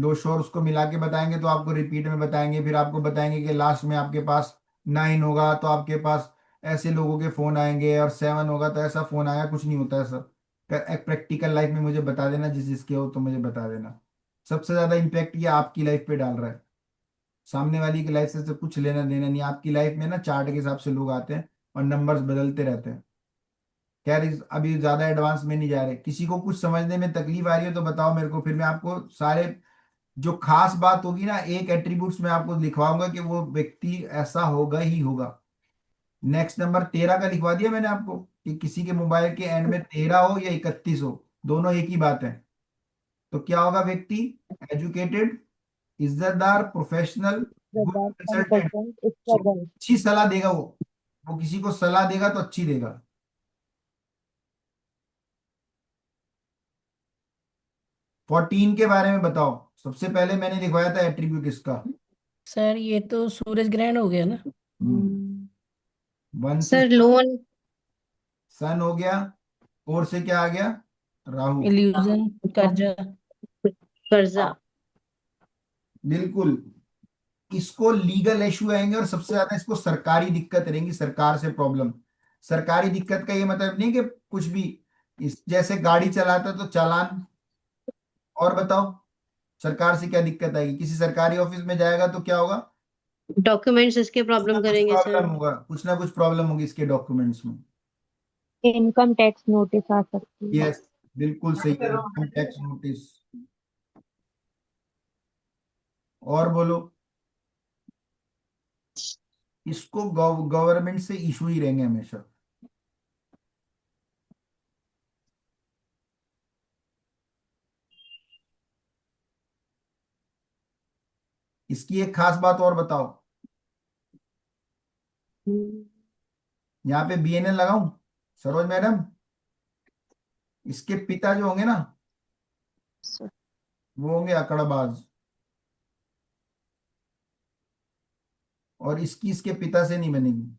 लो शोर उसको मिला के बताएंगे तो आपको रिपीट में बताएंगे। फिर आपको बताएंगे कि लास्ट में आपके पास 9 होगा तो आपके पास ऐसे लोगों के फोन आएंगे, और 7 होगा तो ऐसा फोन आएगा। कुछ नहीं होता है सर। एक प्रैक्टिकल लाइफ में मुझे बता देना, जिस जिसके हो तो मुझे बता देना। सबसे ज्यादा इम्पैक्ट ये आपकी लाइफ पे डाल रहा है, सामने वाली की लाइफ से तो कुछ लेना देना नहीं। आपकी लाइफ में ना चार्ट के हिसाब से लोग आते हैं और नंबर्स बदलते रहते हैं। खैर अभी ज्यादा एडवांस में नहीं जा रहे। किसी को कुछ समझने में तकलीफ आ रही है तो बताओ मेरे को, फिर मैं आपको सारे जो खास बात होगी ना, एक एट्रीब्यूट्स में आपको लिखवाऊंगा कि वो व्यक्ति ऐसा होगा ही होगा। नेक्स्ट नंबर 13 का लिखवा दिया मैंने आपको, कि किसी के मोबाइल के एंड में 13 हो या 31 हो, दोनों एक ही बात है। तो क्या होगा व्यक्ति? एजुकेटेड, इज्जतदार, professional, good consultant. Consultant struggle. अच्छी सलाह देगा वो किसी को सलाह देगा तो अच्छी देगा। 14 के बारे में बताओ। सबसे पहले मैंने लिखवाया था एट्रीब्यूट इसका। सर ये तो सूरज ग्रहण हो गया ना। 1 से सर लोन। सन हो गया, 4 से क्या आ गया? राहु। इल्यूजन, कर्जा। कर्जा। बिल्कुल। इसको लीगल इशू आएंगे, और सबसे ज्यादा इसको सरकारी दिक्कत रहेंगी, सरकार से प्रॉब्लम। सरकारी दिक्कत का ये मतलब नहीं कि कुछ भी, इस जैसे गाड़ी चलाता है तो चालान। और बताओ सरकार से क्या दिक्कत आएगी? किसी सरकारी ऑफिस में जाएगा तो क्या होगा? डॉक्यूमेंट्स इसके कुछ ना प्रॉब्लम कुछ करेंगे सर। प्रॉब्लम होगा, कुछ ना कुछ प्रॉब्लम होगी इसके डॉक्यूमेंट्स में। इनकम टैक्स नोटिस आ सकती है। यस, बिल्कुल सही है, इनकम टैक्स नोटिस। और बोलो। इसको गवर्नमेंट से इशू ही रहेंगे हमेशा। इसकी एक खास बात और बताओ। हम्म, यहाँ पे बीएनएल लगाऊं सरोज मैडम? इसके पिता जो होंगे ना, वो होंगे अकड़बाज। और इसकी इसके पिता से नहीं बनेगी।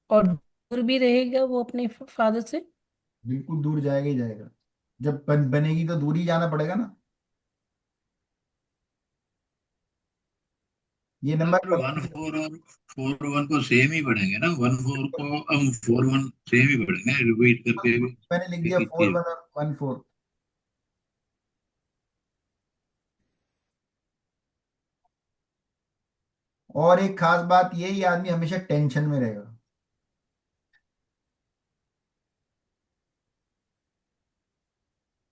और दूर भी रहेगा वो अपने फादर से। बिल्कुल दूर जाएगा ही जाएगा। जब बनेगी तो दूर ही जाना पड़ेगा ना। ये नंबर सर 1 4 और 4 1 को सेम ही पढ़ेंगे ना, 1 4 को हम 4 1 सेम ही पढ़ेंगे, रिपीट करके भी मैंने लिख एक दिया ही 4 चीज। 1 और 1 4। और एक खास बात ये आदमी हमेशा टेंशन में रहेगा।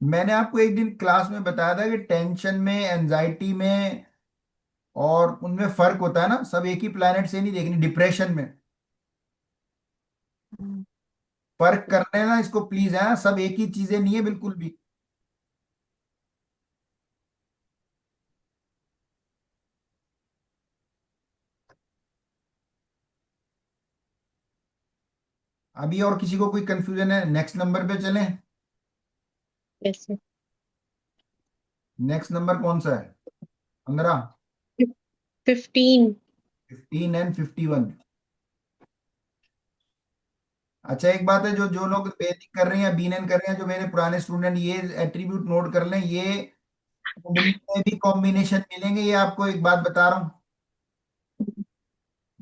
मैंने आपको एक दिन क्लास में बताया था कि टेंशन में, एंजाइटी में और उनमें फर्क होता है ना, सब एक ही प्लेनेट से नहीं देखनी। डिप्रेशन में फर्क करना है ना इसको, प्लीज है, सब एक ही चीजें नहीं है बिल्कुल भी। अभी और किसी को कोई कंफ्यूजन है? नेक्स्ट नंबर पे चलें। Yes sir. नेक्स्ट नंबर कौन सा है? 15, 15। 15 एंड 51। अच्छा एक बात है, जो जो लोग वैदिक कर रहे हैं या बीएनएन कर रहे हैं, जो मेरे पुराने स्टूडेंट, ये एट्रीब्यूट नोट कर लें। ये कुंडली में भी कॉम्बिनेशन मिलेंगे, ये आपको एक बात बता रहा हूँ।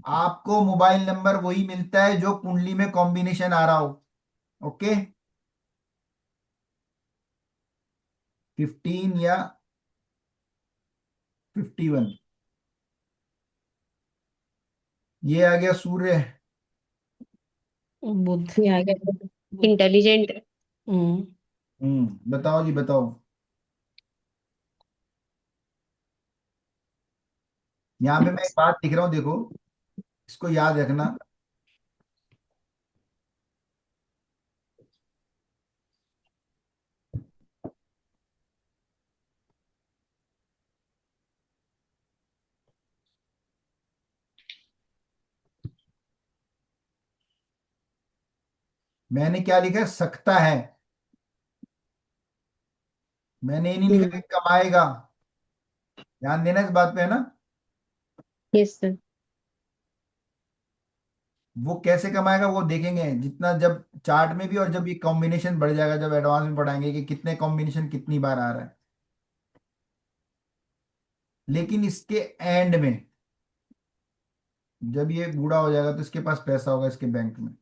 आपको मोबाइल नंबर वही मिलता है जो कुंडली में कॉम्बिनेशन आ रहा हो। ओके, 15 या 51। ये आ गया सूर्य। बुध। ये आ गया। बुध। इंटेलिजेंट। हम्म। बताओ जी बताओ। यहाँ पे मैं एक बात लिख रहा हूँ, देखो, इसको याद रखना। मैंने क्या लिखा है? सकता है। मैंने ये नहीं लिखा कि कमाएगा। ध्यान देना इस बात पे, है ना। Yes sir. वो कैसे कमाएगा वो देखेंगे जितना, जब चार्ट में भी, और जब ये कॉम्बिनेशन बढ़ जाएगा, जब एडवांस में पढ़ाएंगे कि कितने कॉम्बिनेशन कितनी बार आ रहा है। लेकिन इसके एंड में, जब ये बूढ़ा हो जाएगा तो इसके पास पैसा होगा इसके बैंक में।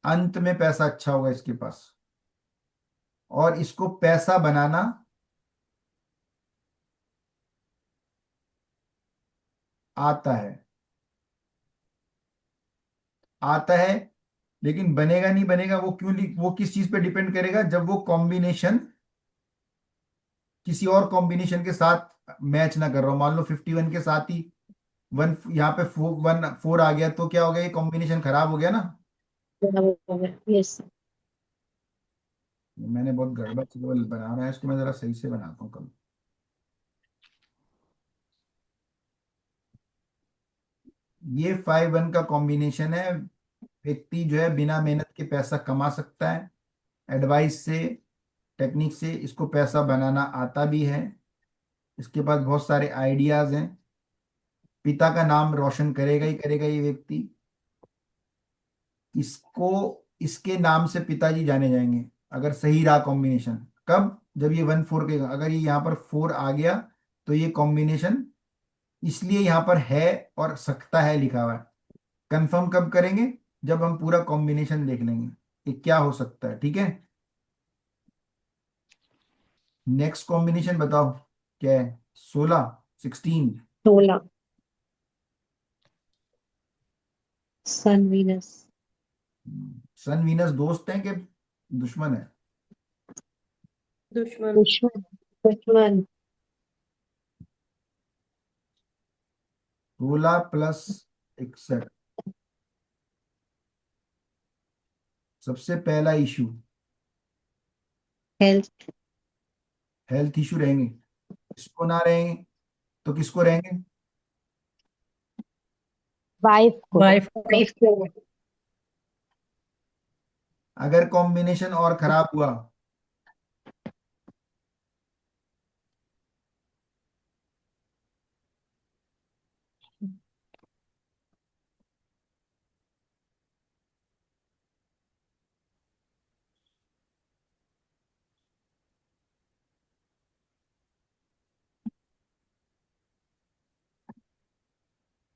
अंत में पैसा अच्छा होगा इसके पास। और इसको पैसा बनाना आता है। आता है, लेकिन बनेगा नहीं बनेगा वो क्यों, वो किस चीज पे डिपेंड करेगा? जब वो कॉम्बिनेशन किसी और कॉम्बिनेशन के साथ मैच ना कर रहा हो। मान लो 51 के साथ ही वन, यहाँ पे 4 आ गया, तो क्या हो गया? ये कॉम्बिनेशन खराब हो गया ना। Yes sir. मैंने बहुत गड़बड़ चीज बना रहा है इसको, मैं जरा सही से बनाता हूँ कल। ये 5 1 का कॉम्बिनेशन है। व्यक्ति जो है बिना मेहनत के पैसा कमा सकता है, एडवाइस से, टेक्निक से। इसको पैसा बनाना आता भी है। इसके पास बहुत सारे आइडियाज हैं। पिता का नाम रोशन करेगा ही करेगा ये व्यक्ति। इसको, इसके नाम से पिताजी जाने जाएंगे अगर सही रहा कॉम्बिनेशन। कब? जब ये 1 4 के, अगर ये यहाँ पर 4 आ गया तो ये कॉम्बिनेशन इसलिए यहाँ पर है और सकता है लिखा हुआ है। कंफर्म कब करेंगे? जब हम पूरा कॉम्बिनेशन देख लेंगे कि क्या हो सकता है। ठीक है, नेक्स्ट कॉम्बिनेशन बताओ क्या है? 16, 16। 16 सन वीनस। सन वीनस दोस्त हैं कि दुश्मन है? दुश्मन। दुश्मन। दुश्मन। 16 प्लस 61, सबसे पहला इशू हेल्थ। हेल्थ इशू रहेंगे। किसको ना रहेंगे तो किसको रहेंगे? वाइफ को। वाइफ का। लाइफ को। अगर कॉम्बिनेशन और खराब हुआ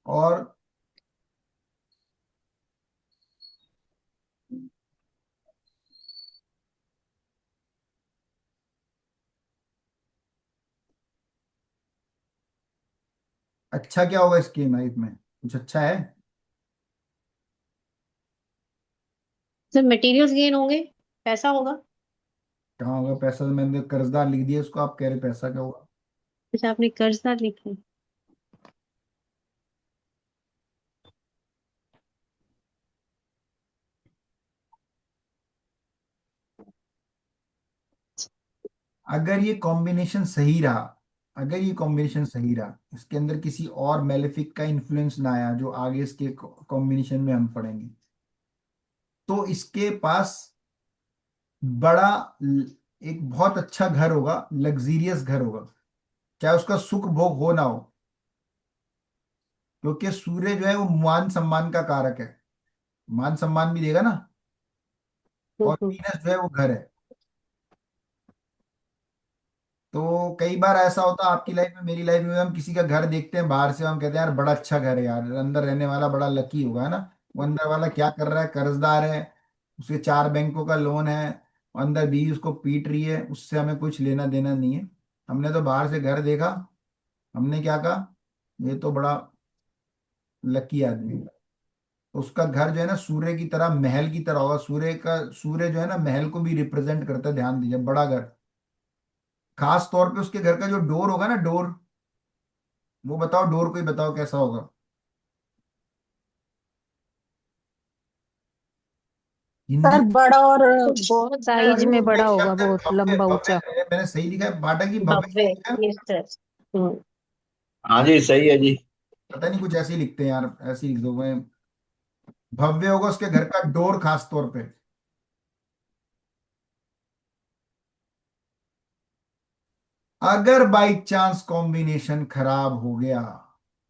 और अच्छा क्या होगा इसकी लाइफ में? कुछ अच्छा है? सर मटेरियल्स गेन होंगे, पैसा होगा। कहाँ होगा पैसा? तो मैंने कर्जदार लिख दिया इसको, आप कह रहे पैसा क्या होगा? जैसे आपने कर्जदार लिखा है। अगर ये कॉम्बिनेशन सही रहा, अगर ये कॉम्बिनेशन सही रहा, इसके अंदर किसी और मेलेफिक का इन्फ्लुएंस ना आया जो आगे इसके कॉम्बिनेशन में हम पढ़ेंगे, तो इसके पास बड़ा एक बहुत अच्छा घर होगा, लग्जीरियस घर होगा, चाहे उसका सुख भोग हो ना हो, क्योंकि सूर्य जो है वो मान सम्मान का कारक है, मान सम्मान भी देगा ना। और हम्म। वीनस जो है वो घर है। तो कई बार ऐसा होता है आपकी लाइफ में, मेरी लाइफ में, हम किसी का घर देखते हैं बाहर से, हम कहते हैं यार बड़ा अच्छा घर है यार, अंदर रहने वाला बड़ा लकी होगा, है ना। वो अंदर वाला क्या कर रहा है? कर्जदार है, उसके 4 बैंकों का लोन है, अंदर बीवी उसको पीट रही है, उससे हमें कुछ लेना देना नहीं है। हमने तो बाहर से घर देखा, हमने क्या कहा? ये तो बड़ा लकी आदमी है। तो उसका घर जो है ना सूर्य की तरह, महल की तरह होगा। सूर्य जो है ना महल को भी रिप्रेजेंट करता है, ध्यान दीजिए, बड़ा घर। खास तौर पे उसके घर का जो डोर होगा ना, डोर, वो बताओ, डोर कोई बताओ कैसा होगा? हिंदी सर बड़ा और बहुत साइज में बड़ा बेशक होगा, है, बहुत भव्य लंबा भव्य ऊंचा। मैंने सही लिखा है, बाटा की भव्य भव्य। सही लिखा है? Yes sir. हम्म। हाँ जी सही है जी। पता नहीं कुछ ऐसे ही लिखते हैं यार, ऐसे ही लिख दो। मैं भव्य होगा उसके घर का डोर खास तौर पे। अगर बाई चांस कॉम्बिनेशन खराब हो गया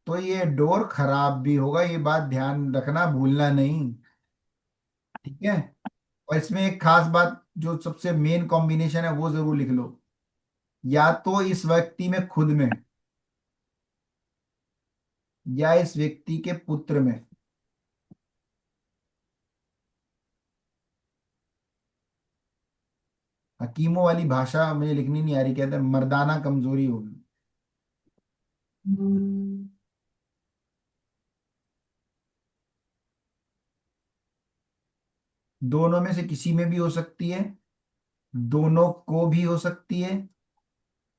तो ये डोर खराब भी होगा, ये बात ध्यान रखना, भूलना नहीं। ठीक है, और इसमें एक खास बात, जो सबसे मेन कॉम्बिनेशन है वो जरूर लिख लो, या तो इस व्यक्ति में खुद में, या इस व्यक्ति के पुत्र में। हकीमों वाली भाषा मुझे लिखनी नहीं आ रही, कहते हैं मर्दाना कमजोरी होगी। दोनों में से किसी में भी हो सकती है, दोनों को भी हो सकती है,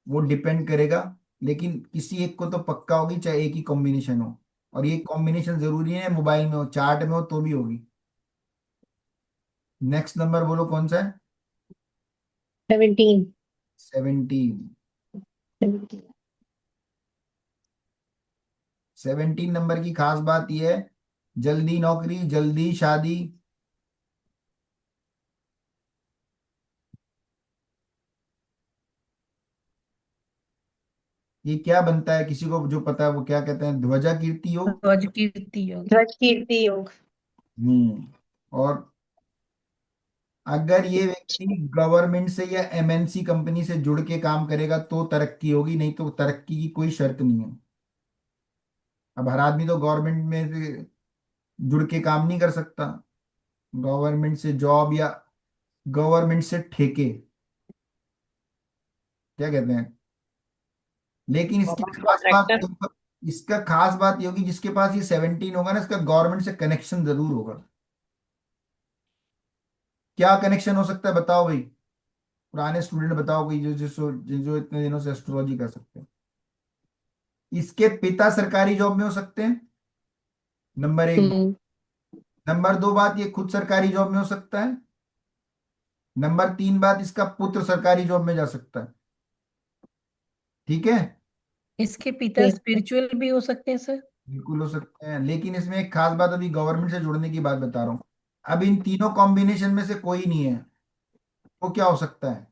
वो डिपेंड करेगा। लेकिन किसी एक को तो पक्का होगी, चाहे एक ही कॉम्बिनेशन हो। और ये कॉम्बिनेशन जरूरी है मोबाइल में हो, चार्ट में हो तो भी होगी। नेक्स्ट नंबर बोलो कौन सा है? 17। 17। 17 नंबर की खास बात यह है, जल्दी नौकरी, जल्दी शादी। ये क्या बनता है? किसी को जो पता है वो क्या कहते हैं? ध्वजा कीर्ति योग। ध्वज कीर्ति योग। ध्वज कीर्ति योग। हम्म। और अगर ये व्यक्ति गवर्नमेंट से या एमएनसी कंपनी से जुड़ के काम करेगा तो तरक्की होगी, नहीं तो तरक्की की कोई शर्त नहीं है। अब हर आदमी तो गवर्नमेंट में से जुड़ के काम नहीं कर सकता, गवर्नमेंट से जॉब या गवर्नमेंट से ठेके, क्या कहते हैं। लेकिन इसका खास बात ये होगी, जिसके पास ये 17 होगा ना, इसका गवर्नमेंट से कनेक्शन जरूर होगा। क्या कनेक्शन हो सकता है बताओ भाई, पुराने स्टूडेंट बताओ कोई, जो इतने दिनों से एस्ट्रोलॉजी कर सकते हैं। इसके पिता सरकारी जॉब में हो सकते हैं, नंबर 1। नंबर 2 बात, ये खुद सरकारी जॉब में हो सकता है। नंबर 3 बात, इसका पुत्र सरकारी जॉब में जा सकता है। ठीक है, इसके पिता स्पिरिचुअल भी हो सकते हैं सर। बिल्कुल हो सकते हैं, लेकिन इसमें एक खास बात, अभी गवर्नमेंट से जुड़ने की बात बता रहा हूँ। अब इन तीनों कॉम्बिनेशन में से कोई नहीं है, तो क्या हो सकता है।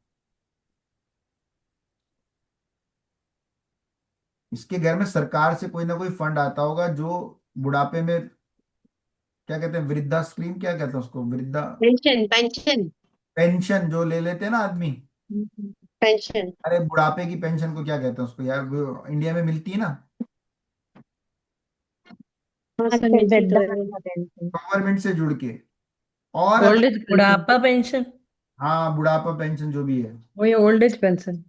इसके घर में सरकार से कोई ना कोई फंड आता होगा, जो बुढ़ापे में, क्या कहते हैं, वृद्धा स्कीम, क्या कहते हैं उसको, वृद्धा पेंशन पेंशन पेंशन जो ले लेते हैं ना आदमी। पेंशन। अरे बुढ़ापे की पेंशन को क्या कहते हैं उसको यार, वो इंडिया में मिलती है ना, हाँ सर, अच्छा, मिलती तो है। वृद्धावस्था पेंशन। गवर्नमेंट से जुड़ के। और ओल्ड अगर, एज बुढ़ापा पेंशन, हाँ बुढ़ापा पेंशन जो भी है। वही ओल्ड एज पेंशन।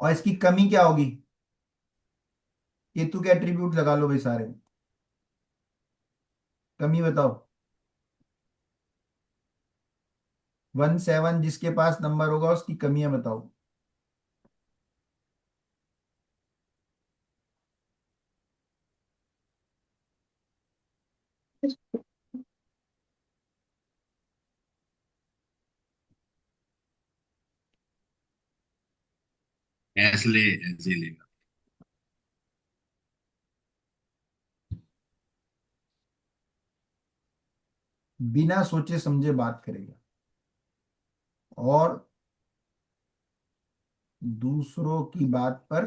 और इसकी कमी क्या होगी, केतु के एट्रीब्यूट लगा लो भाई सारे, कमी बताओ। 17 जिसके पास नंबर होगा उसकी कमियां बताओ। ऐसे ऐसे लेगा। बिना सोचे समझे बात करेगा और दूसरों की बात पर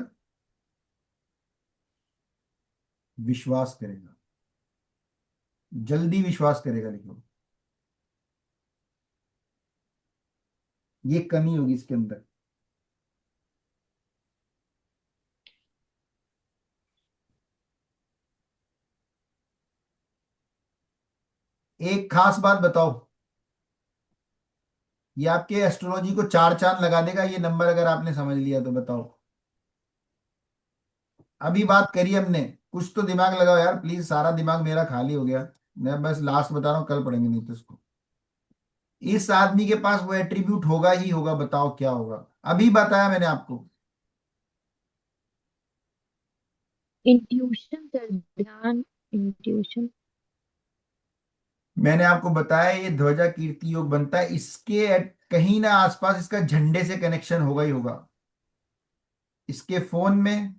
विश्वास करेगा, जल्दी विश्वास करेगा, लिखो, ये कमी होगी इसके अंदर। एक खास बात बताओ, ये आपके एस्ट्रोलॉजी को 4 चांद लगा देगा ये नंबर, अगर आपने समझ लिया तो बताओ। अभी बात करी हमने, कुछ तो दिमाग लगाओ यार प्लीज, सारा दिमाग मेरा खाली हो गया। मैं बस लास्ट बता रहा हूँ, कल पढ़ेंगे नहीं तो इसको। इस आदमी के पास वो एट्रीब्यूट होगा ही होगा, बताओ क्या होगा। अभी बताया मैंने आपको। इंट्यूशन सर, ध्यान, इंट्यूशन। मैंने आपको बताया ये ध्वजा कीर्ति योग बनता है, इसके कहीं ना आसपास इसका झंडे से कनेक्शन होगा ही होगा। इसके फोन में,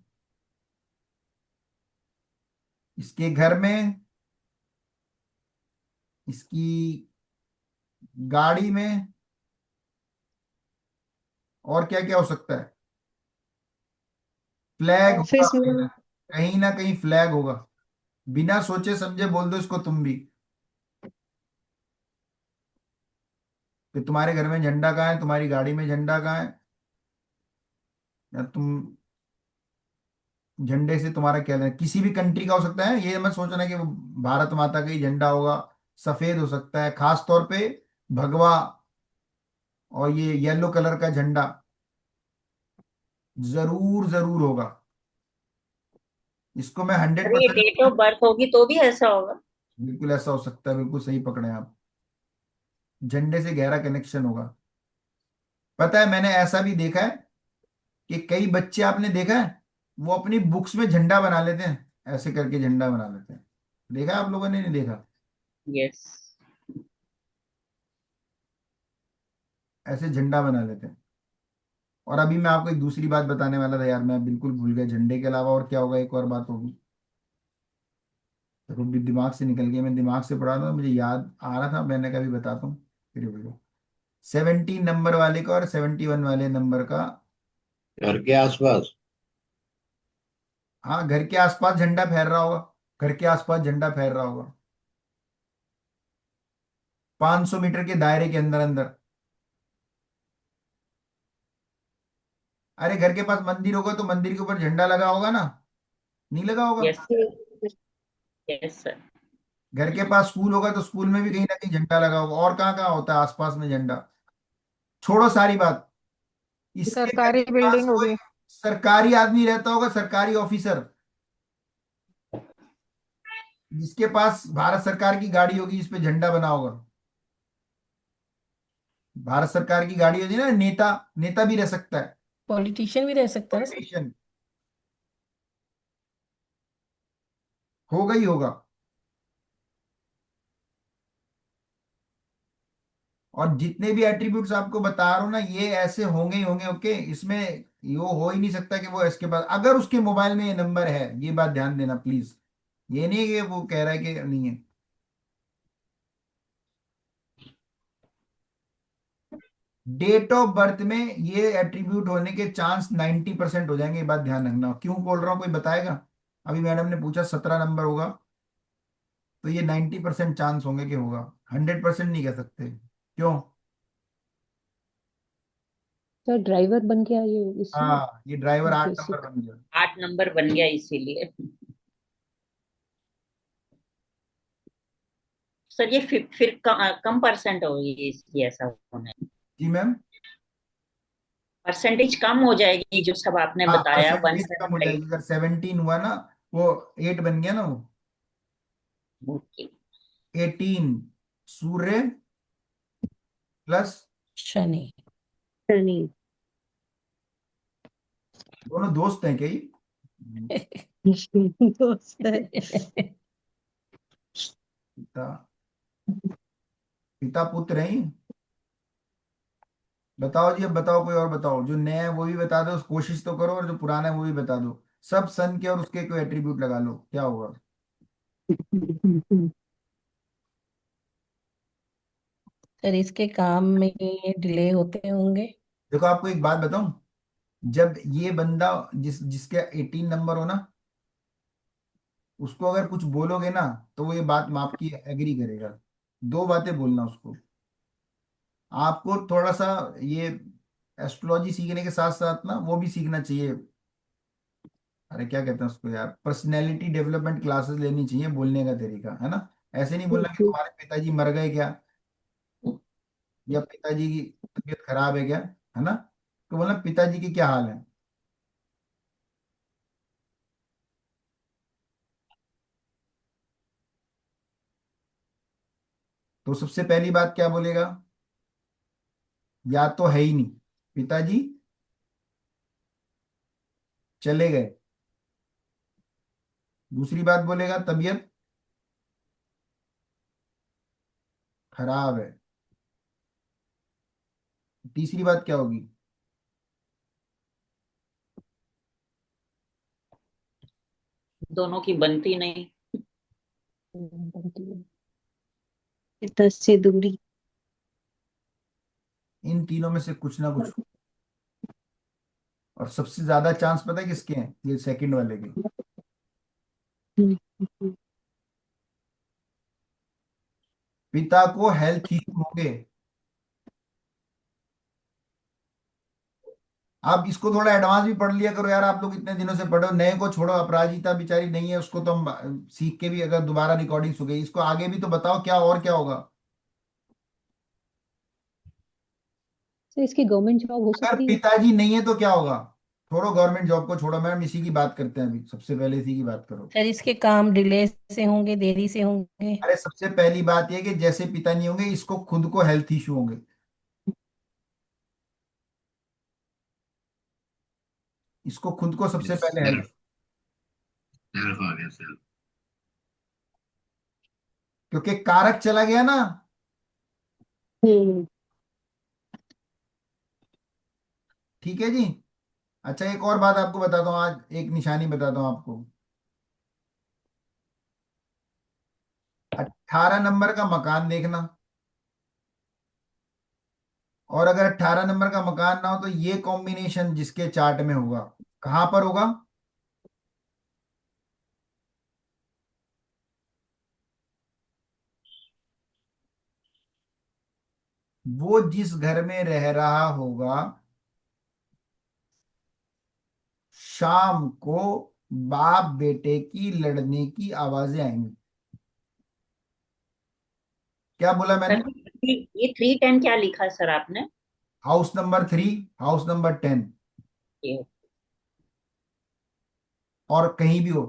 इसके घर में, इसकी गाड़ी में, और क्या क्या हो सकता है। फ्लैग होगा, ऑफिस में। कहीं ना कहीं फ्लैग होगा। बिना सोचे समझे बोल दो इसको तुम भी, कि तुम्हारे घर में झंडा कहाँ है, तुम्हारी गाड़ी में झंडा कहाँ है, या तुम झंडे से तुम्हारा क्या लेना। किसी भी कंट्री का हो सकता है, ये मत सोचना कि वो भारत माता का ही झंडा होगा। सफेद हो सकता है, खास तौर पे भगवा और ये येलो कलर का झंडा जरूर जरूर होगा। इसको मैं अरे ये 100%, डेट ऑफ बर्थ होगी तो भी ऐसा होगा। बिल्कुल ऐसा हो सकता है, बिल्कुल सही पकड़े आप, झंडे से गहरा कनेक्शन होगा। पता है मैंने ऐसा भी देखा है कि कई बच्चे, आपने देखा है, वो अपनी बुक्स में झंडा बना लेते हैं, ऐसे करके झंडा बना लेते हैं। देखा है आप लोगों ने, नहीं देखा, यस। ऐसे झंडा बना लेते हैं। और अभी मैं आपको एक दूसरी बात बताने वाला था यार, मैं बिल्कुल भूल गया, झंडे के अलावा और क्या होगा, एक और बात होगी, देखो भी दिमाग से निकल गया। मैं दिमाग से पढ़ा था, मुझे याद आ रहा था, मैंने कभी बताता हूँ फिर बोलो। 17 नंबर वाले का और 71 वाले नंबर का, घर के आसपास। हाँ घर के आसपास झंडा फहर रहा होगा, घर के आसपास झंडा फहर रहा होगा। 500 मीटर के दायरे के अंदर अंदर। अरे घर के पास मंदिर होगा तो मंदिर के ऊपर झंडा लगा होगा ना, नहीं लगा होगा? Yes yes sir. घर के पास स्कूल होगा तो स्कूल में भी कहीं ना कहीं झंडा लगा होगा। और कहाँ कहाँ होता है आसपास में झंडा? छोड़ो सारी बात, इसके घर सरकारी के पास बिल्डिंग कोई होगी। सरकारी आदमी रहता होगा, सरकारी ऑफिसर, जिसके पास भारत सरकार की गाड़ी होगी जिस पे झंडा बना होगा। भारत सरकार की गाड़ी होती है ना, नेता, नेता भी रह सकता है, पॉलिटिशियन भी रह सकता है ना सर। पॉलिटिशियन, होगा ही होगा। और जितने भी एट्रीब्यूट्स आपको बता रहा हूं ना, ये ऐसे होंगे ही होंगे। ओके, इसमें ये हो ही नहीं सकता कि वो इसके पास, अगर उसके मोबाइल में ये नंबर है, ये बात ध्यान देना प्लीज। ये नहीं है कि वो कह रहा है कि नहीं है। डेट ऑफ बर्थ में ये एट्रीब्यूट होने के चांस 90% हो जाएंगे, ये बात ध्यान रखना। क्यों बोल रहा हूँ, कोई बताएगा? अभी मैडम ने पूछा 17 नंबर होगा, तो ये 90% चांस होंगे कि होगा, 100% नहीं कह सकते। क्यों? सर ड्राइवर बन गया ये इसलिए हाँ, ये ड्राइवर 8 नंबर बेसिक। बन गया। 8 नंबर बन गया इसीलिए। सर ये फिर कम परसेंट होगी इसकी, ऐसा होने जी मैम। परसेंटेज कम हो जाएगी जो सब आपने हाँ, बताया वन परसेंटेज कम सेवन हो जाएगी। एट अगर 17 हुआ ना, वो 8 बन गया ना, वो ओके। 18, सूर्य प्लस, शनि। शनि। दोनों दोस्त हैं क्या ये? दोस्त है। पिता, पिता पुत्र हैं ये। बताओ जी, अब बताओ, कोई और बताओ, जो नया है वो भी बता दो, कोशिश तो करो, और जो पुराना है वो भी बता दो। सब सन के और उसके कोई एट्रीब्यूट लगा लो, क्या होगा? सर इसके काम में डिले होते होंगे। देखो आपको एक बात बताऊं, जब ये बंदा जिसके 18 नंबर हो ना, उसको अगर कुछ बोलोगे ना, तो वो ये बात आपकी एग्री करेगा। दो बातें बोलना उसको। आपको थोड़ा सा ये एस्ट्रोलॉजी सीखने के साथ साथ ना वो भी सीखना चाहिए। अरे क्या कहते हैं उसको यार, पर्सनैलिटी डेवलपमेंट क्लासेस लेनी चाहिए, बोलने का तरीका है ना। ऐसे नहीं बोलना कि तुम्हारे पिताजी मर गए क्या, या पिताजी की तबीयत खराब है क्या, है ना। तो बोलना पिताजी के क्या हाल है। तो सबसे पहली बात क्या बोलेगा? या तो है ही नहीं, पिताजी चले गए। दूसरी बात बोलेगा तबीयत खराब है। तीसरी बात क्या होगी? दोनों की बनती नहीं। 10 से दूरी। इन तीनों में से कुछ ना कुछ। और सबसे ज्यादा चांस पता है किसके हैं? ये सेकंड वाले के। पिता को हेल्थ इश्यू होंगे। आप इसको थोड़ा एडवांस भी पढ़ लिया करो यार, आप लोग इतने दिनों से पढ़ो। नए को छोड़ो, अपराजिता बेचारी नहीं है, उसको तो हम सीख के भी, अगर दोबारा रिकॉर्डिंग हो गई, इसको आगे भी तो बताओ क्या और क्या होगा। सर इसकी गवर्नमेंट जॉब हो अगर सकती है। पिताजी नहीं है तो क्या होगा? छोड़ो गवर्नमेंट जॉब को, छोड़ो मैम, इसी की बात करते हैं अभी, सबसे पहले इसी की बात करो। सर इसके काम डिले से होंगे, देरी से होंगे। अरे सबसे पहली बात यह कि जैसे पिता नहीं होंगे, इसको खुद को हेल्थ इश्यू होंगे। इसको खुद को सबसे पहले हेल्थ, सेल्फ सेल्फ आ गया सेल्फ। क्योंकि कारक चला गया ना। हम्म। ठीक है जी। अच्छा, एक और बात आपको बताता हूँ, आज एक निशानी बताता हूँ आपको। 18 नंबर का मकान देखना, और अगर 18 नंबर का मकान ना हो तो ये कॉम्बिनेशन जिसके चार्ट में होगा, कहां पर होगा? वो जिस घर में रह रहा होगा शाम को बाप बेटे की लड़ने की आवाजें आएंगी। क्या बोला मैंने? सर ये 310 क्या लिखा सर आपने? हाउस नंबर 3, हाउस नंबर 10, ये और कहीं भी हो,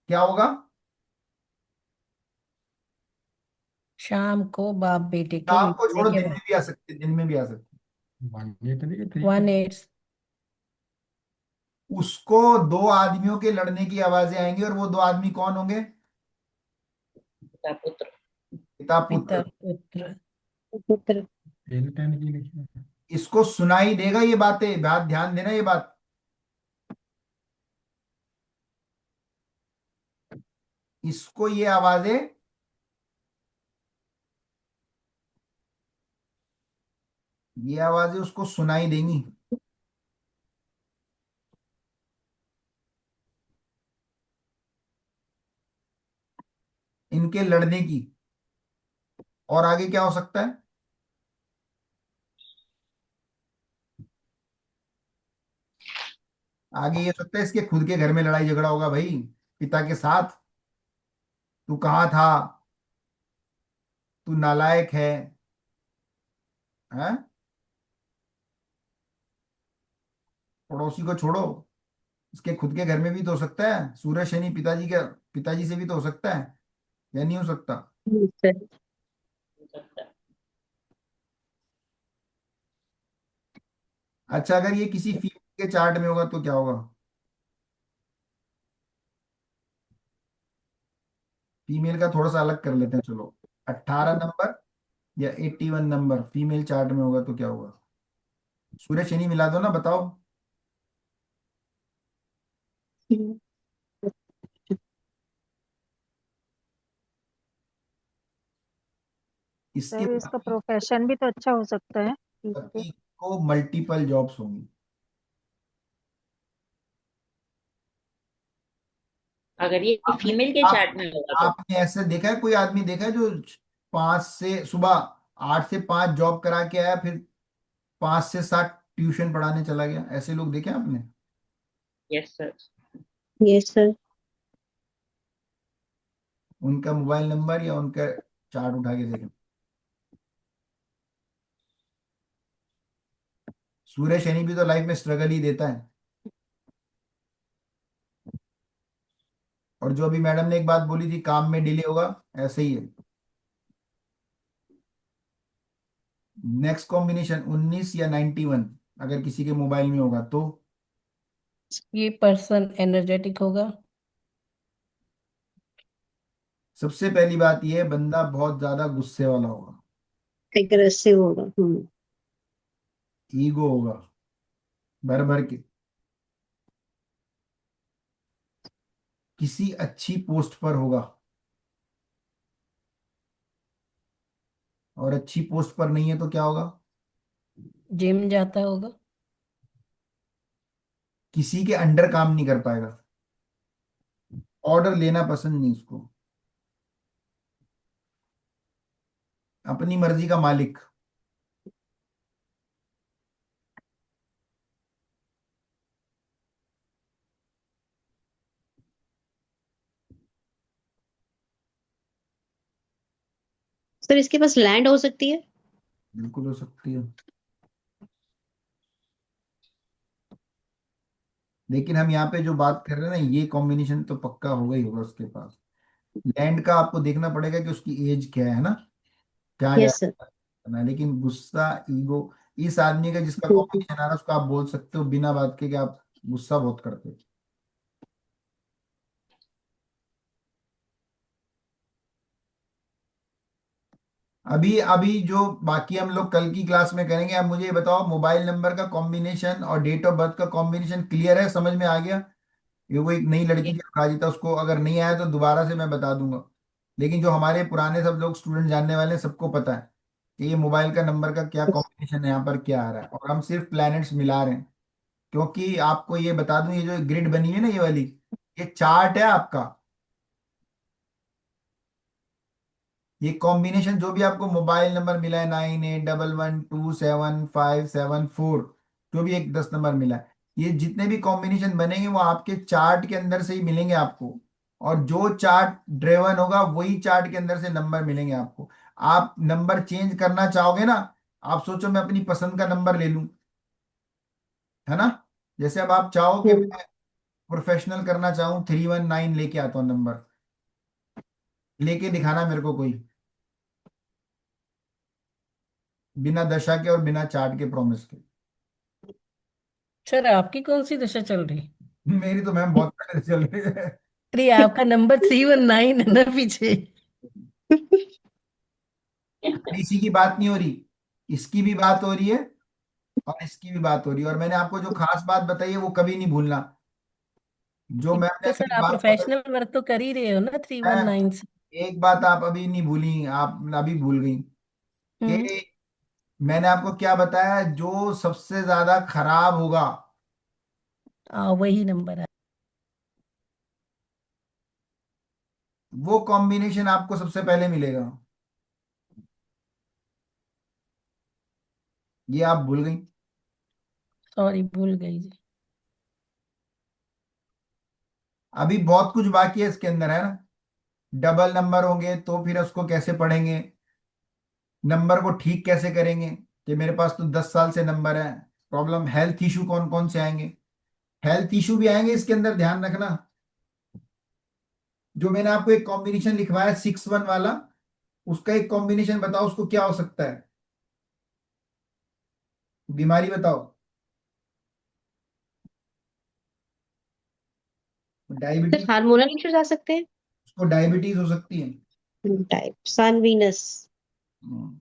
क्या होगा? शाम को बाप बेटे के शाम को लड़ने छोड़ो, के दिन में बाद भी आ सकते, दिन में भी आ सकते। 1 8 उसको दो आदमियों के लड़ने की आवाजें आएंगी, और वो दो आदमी कौन होंगे? पिता पुत्र। पिता पिता पुत्र। पुत्र। पुत्र। इसको सुनाई देगा ये बातें, बात ध्यान देना ये बात। इसको ये आवाजें उसको सुनाई देंगी। इनके लड़ने की। और आगे क्या हो सकता है? आगे ये हो सकता है इसके खुद के घर में लड़ाई झगड़ा होगा भाई, पिता के साथ। तू कहाँ था, तू नालायक है? पड़ोसी को छोड़ो, इसके खुद के घर में भी तो हो सकता है। सूर्य शनि पिताजी से भी तो हो सकता है, या नहीं हो सकता? सर। हो सकता है। अच्छा, अगर ये किसी फीमेल के चार्ट में होगा तो क्या होगा? फीमेल का थोड़ा सा अलग कर लेते हैं, चलो। 18 नंबर या 81 नंबर फीमेल चार्ट में होगा तो क्या होगा? सूर्य शनि मिला दो ना, बताओ। इसके सर इसका प्रोफेशन भी तो अच्छा हो सकता है इसके। पति को मल्टीपल जॉब्स होंगी। अगर ये आपने फीमेल के आप, चार्ट में होगा तो आपने ऐसे देखा है, कोई आदमी देखा है जो 8 से 5 जॉब करा के आया, फिर 5 से 7 ट्यूशन पढ़ाने चला गया? ऐसे लोग देखे आपने? Yes sir. Yes sir. उनका मोबाइल नंबर या उनका चार्ट उठा के देखें। सूर्य शनि भी तो लाइफ में स्ट्रगल ही देता है। और जो अभी मैडम ने एक बात बोली थी, काम में डिले होगा, ऐसे ही है। नेक्स्ट कॉम्बिनेशन 19 या 91 अगर किसी के मोबाइल में होगा तो। ये पर्सन एनर्जेटिक होगा। सबसे पहली बात यह है, बंदा बहुत ज्यादा गुस्से वाला होगा, एग्रेसिव होगा। ईगो होगा भर भर के। किसी अच्छी पोस्ट पर होगा, और अच्छी पोस्ट पर नहीं है तो क्या होगा? जिम जाता होगा। किसी के अंडर काम नहीं कर पाएगा, ऑर्डर लेना पसंद नहीं उसको, अपनी मर्जी का मालिक। सर इसके पास लैंड हो सकती है। बिल्कुल हो सकती है, लेकिन हम यहाँ पे जो बात कर रहे हैं ना, ये कॉम्बिनेशन तो पक्का होगा ही होगा उसके पास। लैंड का आपको देखना पड़ेगा कि उसकी एज क्या है ना, क्या यस सर। करना है। लेकिन गुस्सा, ईगो, इस आदमी का जिसका कॉम्बिनेशन आ रहा है उसको आप बोल सकते हो बिना बात के कि आप गुस्सा बहुत करते हो। अभी अभी जो बाकी हम लोग कल की क्लास में करेंगे, अब मुझे ये बताओ, मोबाइल नंबर का कॉम्बिनेशन और डेट ऑफ बर्थ का कॉम्बिनेशन क्लियर है, समझ में आ गया? ये वो एक नई लड़की थी अपराजिता, उसको अगर नहीं आया तो दोबारा से मैं बता दूंगा। लेकिन जो हमारे पुराने सब लोग स्टूडेंट जानने वाले हैं, सबको पता है कि ये मोबाइल का नंबर का क्या कॉम्बिनेशन है, यहाँ पर क्या आ रहा है, और हम सिर्फ प्लैनेट्स मिला रहे हैं। क्योंकि आपको ये बता दूं, ये जो ग्रिड बनी है ना ये वाली, ये चार्ट है आपका। ये कॉम्बिनेशन जो भी आपको मोबाइल नंबर मिला है 9811275774, जो भी एक 10 नंबर मिला है, ये जितने भी कॉम्बिनेशन बनेंगे वो आपके चार्ट के अंदर से ही मिलेंगे आपको। और जो चार्ट ड्रेवन होगा वही चार्ट के अंदर से नंबर मिलेंगे आपको। आप नंबर चेंज करना चाहोगे ना, आप सोचो मैं अपनी पसंद का नंबर ले लूं, है ना। जैसे अब आप चाहो कि हम्म। मैं प्रोफेशनल करना चाहूँ, 319 लेके आता हूँ नंबर, लेके दिखाना मेरे को कोई, बिना दशा के और बिना चार्ट के, प्रॉमिस के। सर आपकी कौन सी दशा चल रही? मेरी तो मैम बहुत पहले से चल रही है। अरे आपका नंबर 319 है ना पीछे। इसी की बात नहीं हो रही, इसकी भी बात हो रही है और इसकी भी बात हो रही है। और मैंने आपको जो खास बात बताई है वो कभी नहीं भूलना। जो मैम ने तो अभी सर आप बात बताई, प्रोफेशनल वर्क तो कर ही रहे हो ना मैम 319 से? एक बात आप अभी नहीं भूली, आप अभी भूल गई हम्म। कि मैंने आपको क्या बताया, जो सबसे ज्यादा खराब होगा वही नंबर है। वो कॉम्बिनेशन आपको सबसे पहले मिलेगा। ये आप भूल गई। सॉरी भूल गई जी। अभी बहुत कुछ बाकी है इसके अंदर, है ना। डबल नंबर होंगे तो फिर उसको कैसे पढ़ेंगे, नंबर को ठीक कैसे करेंगे, कि मेरे पास तो 10 साल से नंबर है। प्रॉब्लम, हेल्थ इशू कौन कौन से आएंगे, हेल्थ इशू भी आएंगे इसके अंदर, ध्यान रखना। जो मैंने आपको एक कॉम्बिनेशन लिखवाया 61 वाला, उसका एक कॉम्बिनेशन बताओ, उसको क्या हो सकता है, बीमारी बताओ। सर डायबिटीज, हार्मोनल इश्यूज आ सकते हैं। उसको डायबिटीज हो सकती है। टाइप सन वीनस। हम्म।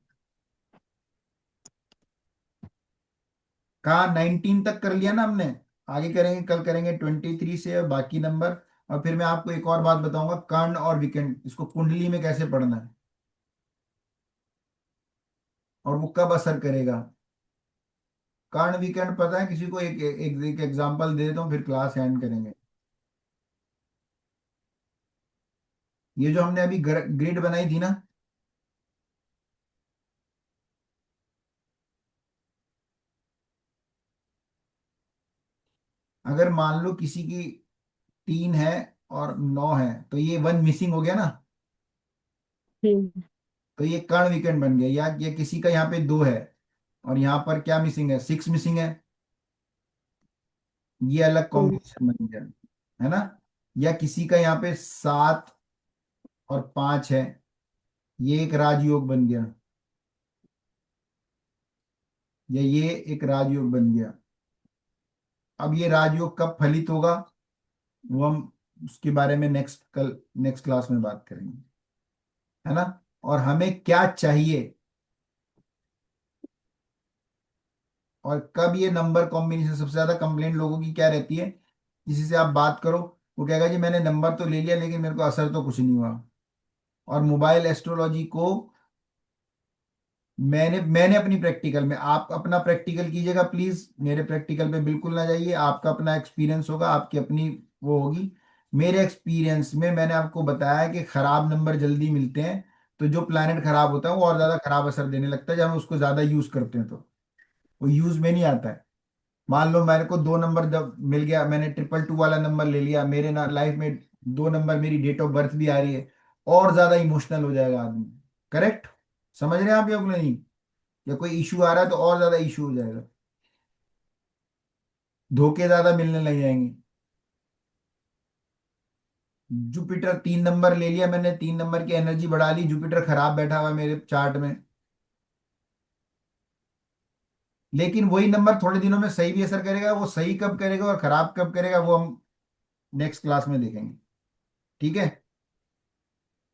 कहा 19 तक कर लिया ना हमने, आगे करेंगे, कल करेंगे 23 से और बाकी नंबर। और फिर मैं आपको एक और बात बताऊंगा, कर्ण और विकर्ण, इसको कुंडली में कैसे पढ़ना है और वो कब असर करेगा। कर्ण विकर्ण पता है किसी को, एक एग्जांपल दे देता हूँ फिर क्लास एंड करेंगे। ये जो हमने अभी ग्रिड बनाई थी ना, अगर मान लो किसी की 3 है और 9 है, तो ये 1 मिसिंग हो गया ना, हम्म। तो ये कर्ण विकर्ण बन गया। या ये किसी का यहाँ पे 2 है और यहाँ पर क्या मिसिंग है, 6 मिसिंग है, ये अलग हम्म। कॉम्बिनेशन बन गया, है ना। या किसी का यहाँ पे 7 और 5 है, ये एक राजयोग बन गया, या ये एक राजयोग बन गया। अब ये राजयोग कब फलित होगा, वो हम उसके बारे में नेक्स्ट क्लास में बात करेंगे, है ना। और हमें क्या चाहिए, और कब ये नंबर कॉम्बिनेशन, सबसे ज्यादा कंप्लेंट लोगों की क्या रहती है, किसी से आप बात करो, वो कहेगा जी मैंने नंबर तो ले लिया लेकिन मेरे को असर तो कुछ नहीं हुआ। और मोबाइल एस्ट्रोलॉजी को मैंने अपनी प्रैक्टिकल में, आप अपना प्रैक्टिकल कीजिएगा प्लीज, मेरे प्रैक्टिकल पे बिल्कुल ना जाइए। आपका अपना एक्सपीरियंस होगा, आपकी अपनी वो होगी। मेरे एक्सपीरियंस में मैंने आपको बताया कि खराब नंबर जल्दी मिलते हैं, तो जो प्लैनेट खराब होता है वो और ज्यादा खराब असर देने लगता है जब हम उसको ज्यादा यूज करते हैं, तो वो यूज में नहीं आता है। मान लो मेरे को 2 नंबर जब मिल गया, मैंने 222 वाला नंबर ले लिया, मेरे ना लाइफ में 2 नंबर, मेरी डेट ऑफ बर्थ भी आ रही है, और ज्यादा इमोशनल हो जाएगा आदमी। करेक्ट, समझ रहे हैं आप या नहीं, या कोई इशू आ रहा है तो और ज्यादा इशू हो जाएगा, धोखे ज्यादा मिलने लग जाएंगे। जुपिटर 3 नंबर ले लिया मैंने, 3 नंबर की एनर्जी बढ़ा ली, जुपिटर खराब बैठा हुआ है मेरे चार्ट में, लेकिन वही नंबर थोड़े दिनों में सही भी असर करेगा। वो सही कब करेगा और खराब कब करेगा वो हम नेक्स्ट क्लास में देखेंगे, ठीक है।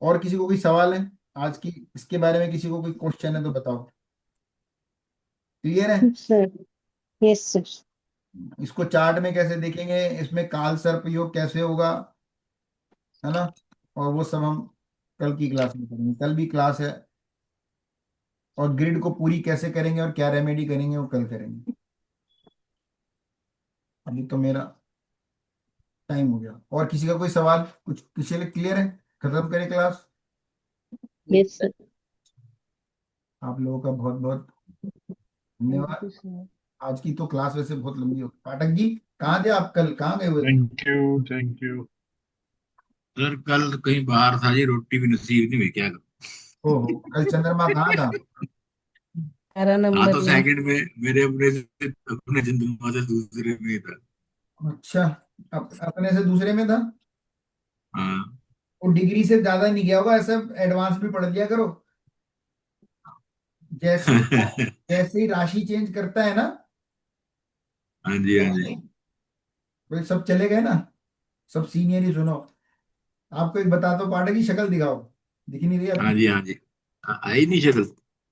और किसी को कोई सवाल है आज की इसके बारे में, किसी को कोई क्वेश्चन है तो बताओ, क्लियर है। Sir yes sir. इसको चार्ट में कैसे देखेंगे, इसमें काल सर्प योग कैसे होगा, है ना। और वो सब हम कल की क्लास में करेंगे, कल भी क्लास है। और ग्रिड को पूरी कैसे करेंगे और क्या रेमेडी करेंगे वो कल करेंगे। अभी तो मेरा टाइम हो गया, और किसी का कोई सवाल, कुछ किसी लिए क्लियर है, खत्म करें क्लास। Yes sir. आप लोगों का बहुत बहुत धन्यवाद। Thank you sir. आज की तो क्लास वैसे बहुत लंबी हो। पाठक जी कहाँ थे आप, कल कहाँ गए हुए थे? Thank you. सर कल कहीं बाहर था जी, रोटी भी नसीब नहीं हुई, क्या करूं। ओहो, कल चंद्रमा कहाँ था? 11 हाँ नंबर तो में। सेकंड में मेरे अपने चंद्रमा से दूसरे में था। अच्छा, अपने से दूसरे में था। हाँ। वो डिग्री से ज्यादा नहीं गया होगा, ऐसा एडवांस भी पढ़ लिया करो। जैसे ही जैसे ही राशि चेंज करता है ना, हाँ जी, हाँ जी, तो सब चले गए ना, सब सीनियर ही सुनो। आपको एक बताता हूँ, पाठक की शक्ल दिखाओ, दिख नहीं रही हाँ आपकी? जी, हाँ जी। आई नहीं शक्ल।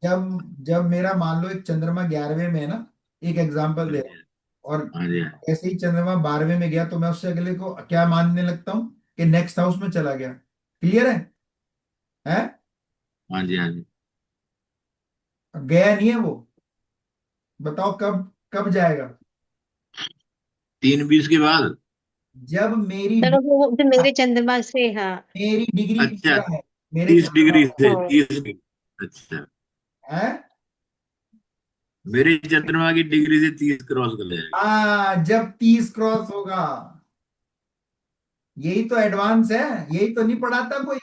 जब जब मेरा मान लो एक चंद्रमा 11वें में है ना, एक एग्जांपल हाँ दे जी, रहा हूँ, और हाँ जी, हाँ ऐसे ही चंद्रमा 12वें में गया, तो मैं उससे अगले को क्या मानने लगता हूँ कि नेक्स्ट हाउस में चला गया। क्लियर है? हाँ जी, हाँ जी। गया नहीं है वो। बताओ कब कब जाएगा? 3:20 के बाद। जब मेरी सर वो जो मेरे चंद्रमा से, हाँ। मेरी डिग्री अच्छा, क्या है, मेरे 30 डिग्री चंद्रमा से हाँ 30 डिग्री। अच्छा, है। मेरे चंद्रमा की डिग्री से 30 क्रॉस कर जाएगा। जब 30 क्रॉस होगा, यही तो एडवांस है, यही तो नहीं पढ़ाता कोई।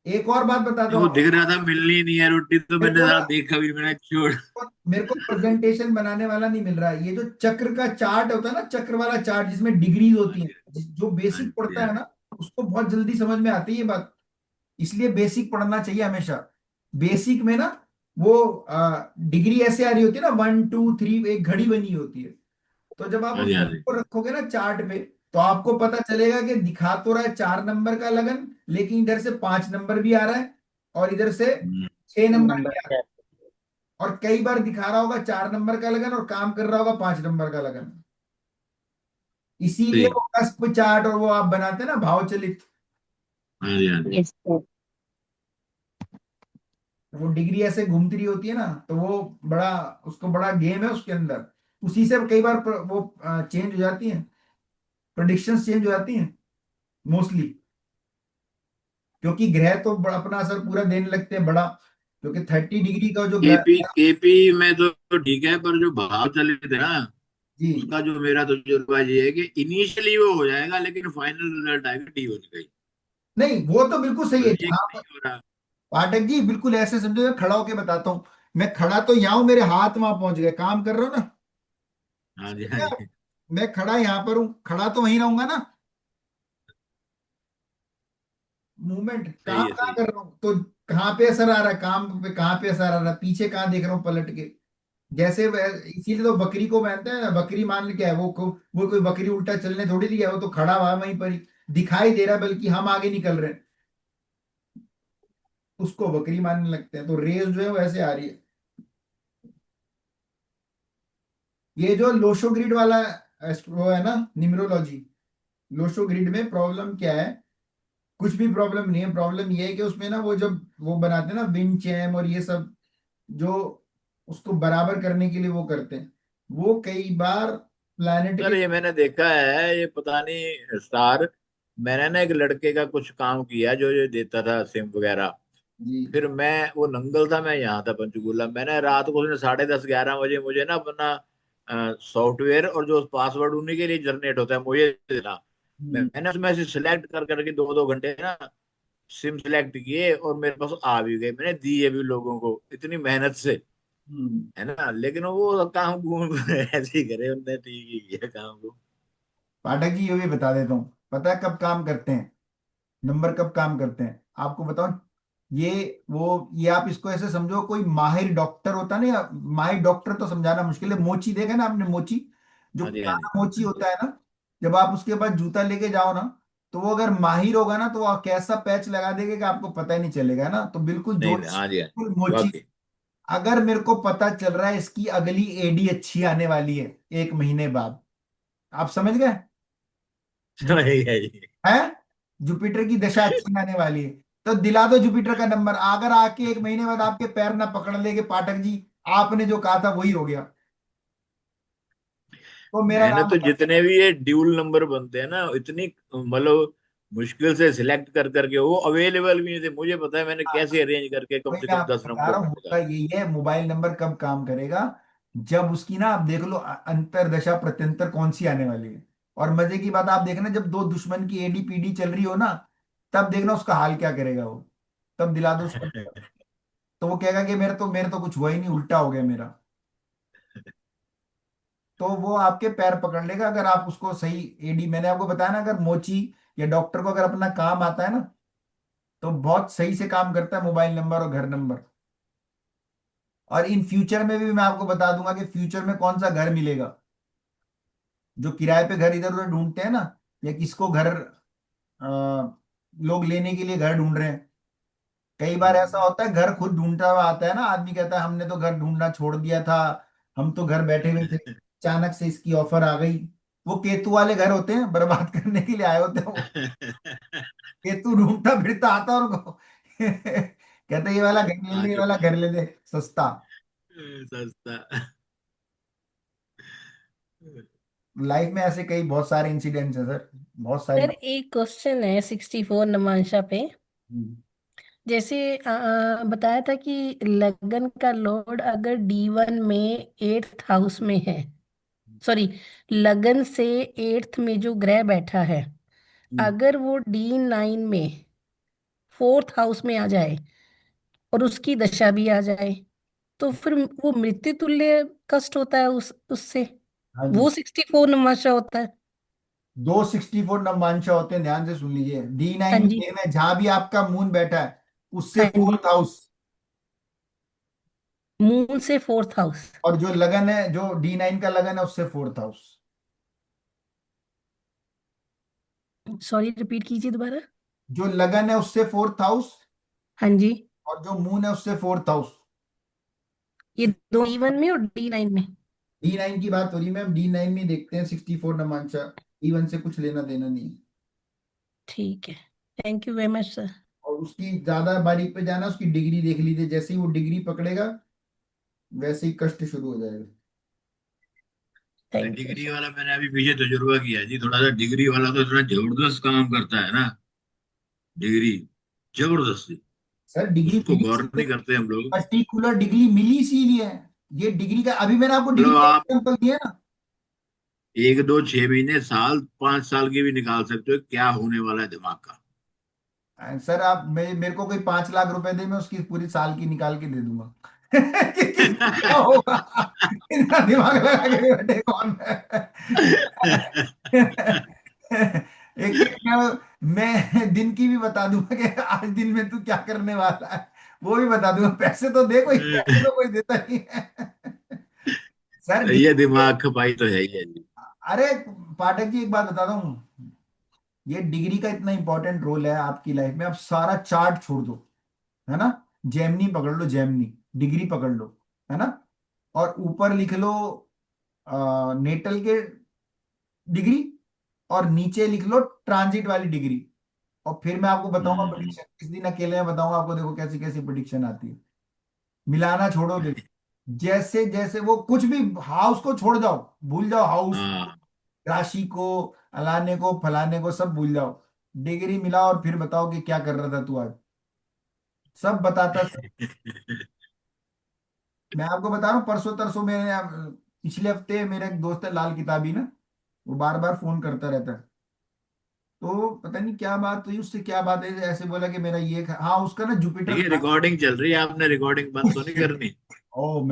एक और बात बता दो वो आपको। दिख रहा था मिलनी नहीं है रोटी, तो मेरे मैंने को सारा ना देखा भी, मैंने छोड़। मेरे को प्रेजेंटेशन बनाने वाला नहीं मिल रहा है। ये जो चक्र का चार्ट होता है ना, चक्र वाला चार्ट जिसमें डिग्रीज हाँ होती हैं, जी, जो हाँ बेसिक जी, पढ़ता हाँ है जी। ना, उसको बहुत जल्दी समझ में आती है ये बात। इसलिए बेसिक पढ़ना चाहिए हमेशा। बेसिक में ना वो डिग्री ऐसे आ रही होती है ना, 1 2 3, एक घड़ी बनी होती है। तो जब आप हाँ उस जी, हाँ घड़ी जी। को रखोगे ना चार्ट पे, तो आपको पता चलेगा कि दिखा तो रहा है 4 नंबर का लगन, लेकिन इधर से 5 नंबर भी आ रहा है, और इधर से हम्म, 6 नंबर नंबर भी आ रहा है। क्या? और कई बार दिखा रहा होगा 4 नंबर का लगन और काम कर रहा होगा 5 नंबर का लगन। इसीलिए सही। वो कस्प चार्ट और वो आप बनाते हैं ना भाव चलित, हाँ जी, हाँ जी। Yes sir. वो डिग्री ऐसे घूमती रही होती है ना, तो वो बड़ा, उसको बड़ा गेम है उसके अंदर। उसी से कई बार वो चेंज हो जाती हैं, प्रोडिक्शंस चेंज हो जाती हैं मोस्टली, क्योंकि ग्रह तो अपना असर पूरा देने लगते हैं बड़ा, क्योंकि 30 डिग्री का जो ग्रह। केपी में तो ठीक है, पर जो भाव चले थे ना, जी, उसका जो मेरा तजुर्बा ये है कि इनिशियली वो हो जाएगा, लेकिन फाइनल रिजल्ट आएगा डी वन का ही। नहीं वो तो बिल्कुल सही है अभी एक जहां पर। नहीं हो रहा। पाठक जी बिल्कुल ऐसे समझो, मैं खड़ा होके बताता हूँ। मैं खड़ा तो यहाँ हूं, मेरे हाथ वहां पहुंच गए, काम कर रहे हो ना। हाँ जी, समझ हाँ गए आप? जी। मैं खड़ा यहाँ पर हूँ, खड़ा तो वहीं रहूंगा ना। मूवमेंट सही काम है, कहाँ सही कर रहा हूँ, तो कहाँ पे असर आ रहा है, काम पे कहाँ पे असर आ रहा है, पीछे कहाँ देख रहा हूँ पलट के। जैसे इसीलिए तो बकरी को मानते हैं ना, बकरी मान ले क्या है, वो कोई बकरी उल्टा चलने थोड़ी दिया है, वो तो खड़ा हुआ है वहीं पर ही, दिखाई दे रहा है, बल्कि हम आगे निकल रहे हैं, उसको बकरी मानने लगते हैं। तो रेस जो है वो ऐसे आ रही है। ये जो लोशो ग्रिड वाला वो है ना, न्यूमरोलॉजी, लोशो ग्रिड में प्रॉब्लम क्या है? कुछ भी प्रॉब्लम नहीं है। प्रॉब्लम ये है कि उसमें ना वो जब वो बनाते हैं ना विंड चैम और ये सब, जो उसको बराबर करने के लिए वो करते हैं, वो कई बार प्लैनेट सर के। ये मैंने देखा है, ये पता नहीं स्टार, मैंने ना एक लड़के का कुछ काम किया जो ये देता था सिम वगैरह। जी फिर मैं, वो नंगल था, मैं यहाँ था पंचकूला, मैंने रात को उसने 10:30 11 बजे मुझे ना अपना सॉफ्टवेयर और जो पासवर्ड उन्हीं के लिए जनरेट होता है मुझे देना। हम्म, मैंने उसमें से सिलेक्ट कर करके 2 2 घंटे ना सिम सिलेक्ट किए, और मेरे पास आ भी गए, मैंने दिए भी लोगों को इतनी मेहनत से, हम्म। है ना। लेकिन वो काम घूम ऐसे ही करे, उनने ठीक ही किया काम को। पाठक जी ये भी बता देता हूँ, पता है कब काम करते हैं, नंबर कब काम करते हैं आपको बताओ। ये ये आप इसको ऐसे समझो, कोई माहिर डॉक्टर होता है ना, माहिर डॉक्टर तो समझाना मुश्किल है। मोची देखा ना आपने, मोची, जो हाँ जी, हाँ जी। पुराना मोची होता है ना, जब आप उसके बाद जूता लेके जाओ ना, तो वो अगर माहिर होगा ना, तो वो कैसा पैच लगा देगा कि आपको पता ही नहीं चलेगा ना। तो बिल्कुल नहीं, जोश, हाँ जी, हाँ जी। बिल्कुल मोची। वाकई। अगर मेरे को पता चल रहा है इसकी अगली एडी अच्छी आने वाली है 1 महीने बाद, आप समझ गए? सही है जी। है, जुपिटर की दशा अच्छी आने वाली है, तो दिला दो जुपिटर का नंबर। अगर आके 1 महीने बाद आपके पैर ना पकड़ लेगे पाठक जी, आपने जो कहा था वही हो गया, तो मेरा मैंने नाम तो बता। जितने भी ये ड्यूल नंबर बनते हैं ना, इतनी मतलब मुश्किल से सिलेक्ट कर करके, वो अवेलेबल भी नहीं थे, मुझे पता है मैंने कैसे अरेंज करके कम वही से मैं कम आपको 10 बता रहा नंबर हूँ, में होता निकाले। यही है। मोबाइल नंबर कब काम करेगा, जब उसकी ना, आप देख लो अंतरदशा प्रत्यंतर कौन सी आने वाली है। और मजे की बात आप देखना, जब दो दुश्मन की एडीपीडी चल रही हो ना, तब देखना उसका हाल क्या करेगा वो। तब दिला दो उसको, तो वो कहेगा कि मेरे तो कुछ हुआ ही नहीं, उल्टा हो गया मेरा। तो वो आपके पैर पकड़ लेगा अगर आप उसको सही एडी, मैंने आपको बताया ना, अगर मोची या डॉक्टर को अगर अपना काम आता है ना, तो बहुत सही से काम करता है मोबाइल नंबर और घर नंबर। और इन फ्यूचर में भी मैं आपको बता दूंगा कि फ्यूचर में कौन सा घर मिलेगा। जो किराए पे घर इधर उधर ढूंढते हैं ना, या किसको घर लोग लेने के लिए घर ढूंढ रहे हैं, कई बार ऐसा होता है घर खुद ढूंढता हुआ आता है ना, आदमी कहता है हमने तो घर ढूंढना छोड़ दिया था, हम तो घर बैठे हुए थे, अचानक से इसकी ऑफर आ गई। वो केतु वाले घर होते हैं, बर्बाद करने के लिए आए होते हैं वो। केतु ढूंढता फिरता आता और कहते ये वाला घर ले ले, ये आगे वाला घर ले ले सस्ता। सस्ता। लाइफ में ऐसे कई बहुत सारे इंसिडेंट्स हैं सर, बहुत सारी। सर एक क्वेश्चन है 64 नमांशा पे। हम्म, जैसे बताया था कि लगन का लॉर्ड अगर D1 में 8th हाउस में है, सॉरी, लगन से 8th में जो ग्रह बैठा है, हम्म। अगर वो D9 में 4th हाउस में आ जाए और उसकी दशा भी आ जाए, तो फिर वो मृत्यु तुल्य कष्ट होता है उससे। हाँ जी, वो 64 नमाशा होता है। 264 नवमांशा होते हैं, ध्यान से सुन लीजिए। हाँ D9 में जी। देखना है, जहां भी आपका मून बैठा है उससे हाँ जी, 4th हाउस। मून से 4th हाउस। और जो लगन है, जो D9 का लगन है, उससे 4th हाउस। सॉरी, रिपीट कीजिए दोबारा। जो लगन है उससे 4th हाउस, हाँ जी। और जो मून है उससे 4th हाउस। ये दो D1 में और D9 में। D9 की बात हो रही, मैम D9 में देखते हैं 64 नवमांशा। D1 से कुछ लेना देना नहीं है। ठीक है, thank you very much sir. और उसकी ज्यादा बारीक पे जाना, उसकी डिग्री देख लीजिए, जैसे ही वो डिग्री पकड़ेगा वैसे ही कष्ट शुरू हो जाएगा। Thank you degree sir. वाला मैंने अभी पीछे तजुर्बा किया जी थोड़ा सा, डिग्री वाला तो इतना जबरदस्त काम करता है ना। डिग्री जबरदस्ती, सर डिग्री उसको मिली गौर नहीं इसीलिए, करते हम लोग। पर्टिकुलर डिग्री मिली इसीलिए है। ये डिग्री का, अभी मैंने आपको डिग्री मतलब का आप एग्जांपल दिया ना। 1 2 6 महीने साल 5 साल की भी निकाल सकते हो क्या होने वाला है दिमाग का। सर आप मेरे को कोई 5 लाख रुपए दे, मैं उसकी पूरी साल की निकाल के दे दूंगा। कि किसको क्या होगा, इतना दिमाग लगा के बैठे कौन है। एक एक मैं दिन की भी बता दूंगा कि आज दिन में तू क्या करने वाला है, वो भी बता दूंगा। पैसे तो दे, कोई पैसे तो कोई देता नहीं है। सर ये डिग्री, दिमाग खपाई तो है ही है जी। अरे पाठक जी एक बात बताता हूँ, ये डिग्री का इतना इंपॉर्टेंट रोल है आपकी लाइफ में। आप सारा चार्ट छोड़ दो, है ना, जेमनी पकड़ लो, जेमनी डिग्री पकड़ लो, है ना, और ऊपर लिख लो नेटल के डिग्री, और नीचे लिख लो ट्रांजिट वाली डिग्री। और फिर मैं आपको बताऊंगा हम्म। प्रिडिक्शन, इस दिन अकेले में बताऊंगा आपको, देखो कैसी कैसी प्रिडिक्शन आती है। मिलाना छोड़ो, देखो जैसे जैसे वो कुछ भी, हाउस को छोड़ जाओ, भूल जाओ हाउस, हाँ। राशि को, अलाने को, फलाने को, सब भूल जाओ। डिग्री मिलाओ और फिर बताओ कि क्या कर रहा था तू आज, सब बताता सब। मैं आपको बता रहा हूँ, परसों तरसों मेरे पिछले हफ्ते मेरा एक दोस्त है लाल किताबी ना, वो बार बार फोन करता रहता है। तो पता नहीं क्या बात हुई उससे, क्या बात है, ऐसे बोला कि मेरा ये हाँ, उसका ना जुपिटर देखिए था। रिकॉर्डिंग चल रही है, आपने रिकॉर्डिंग बंद तो नहीं करनी। ओ मैं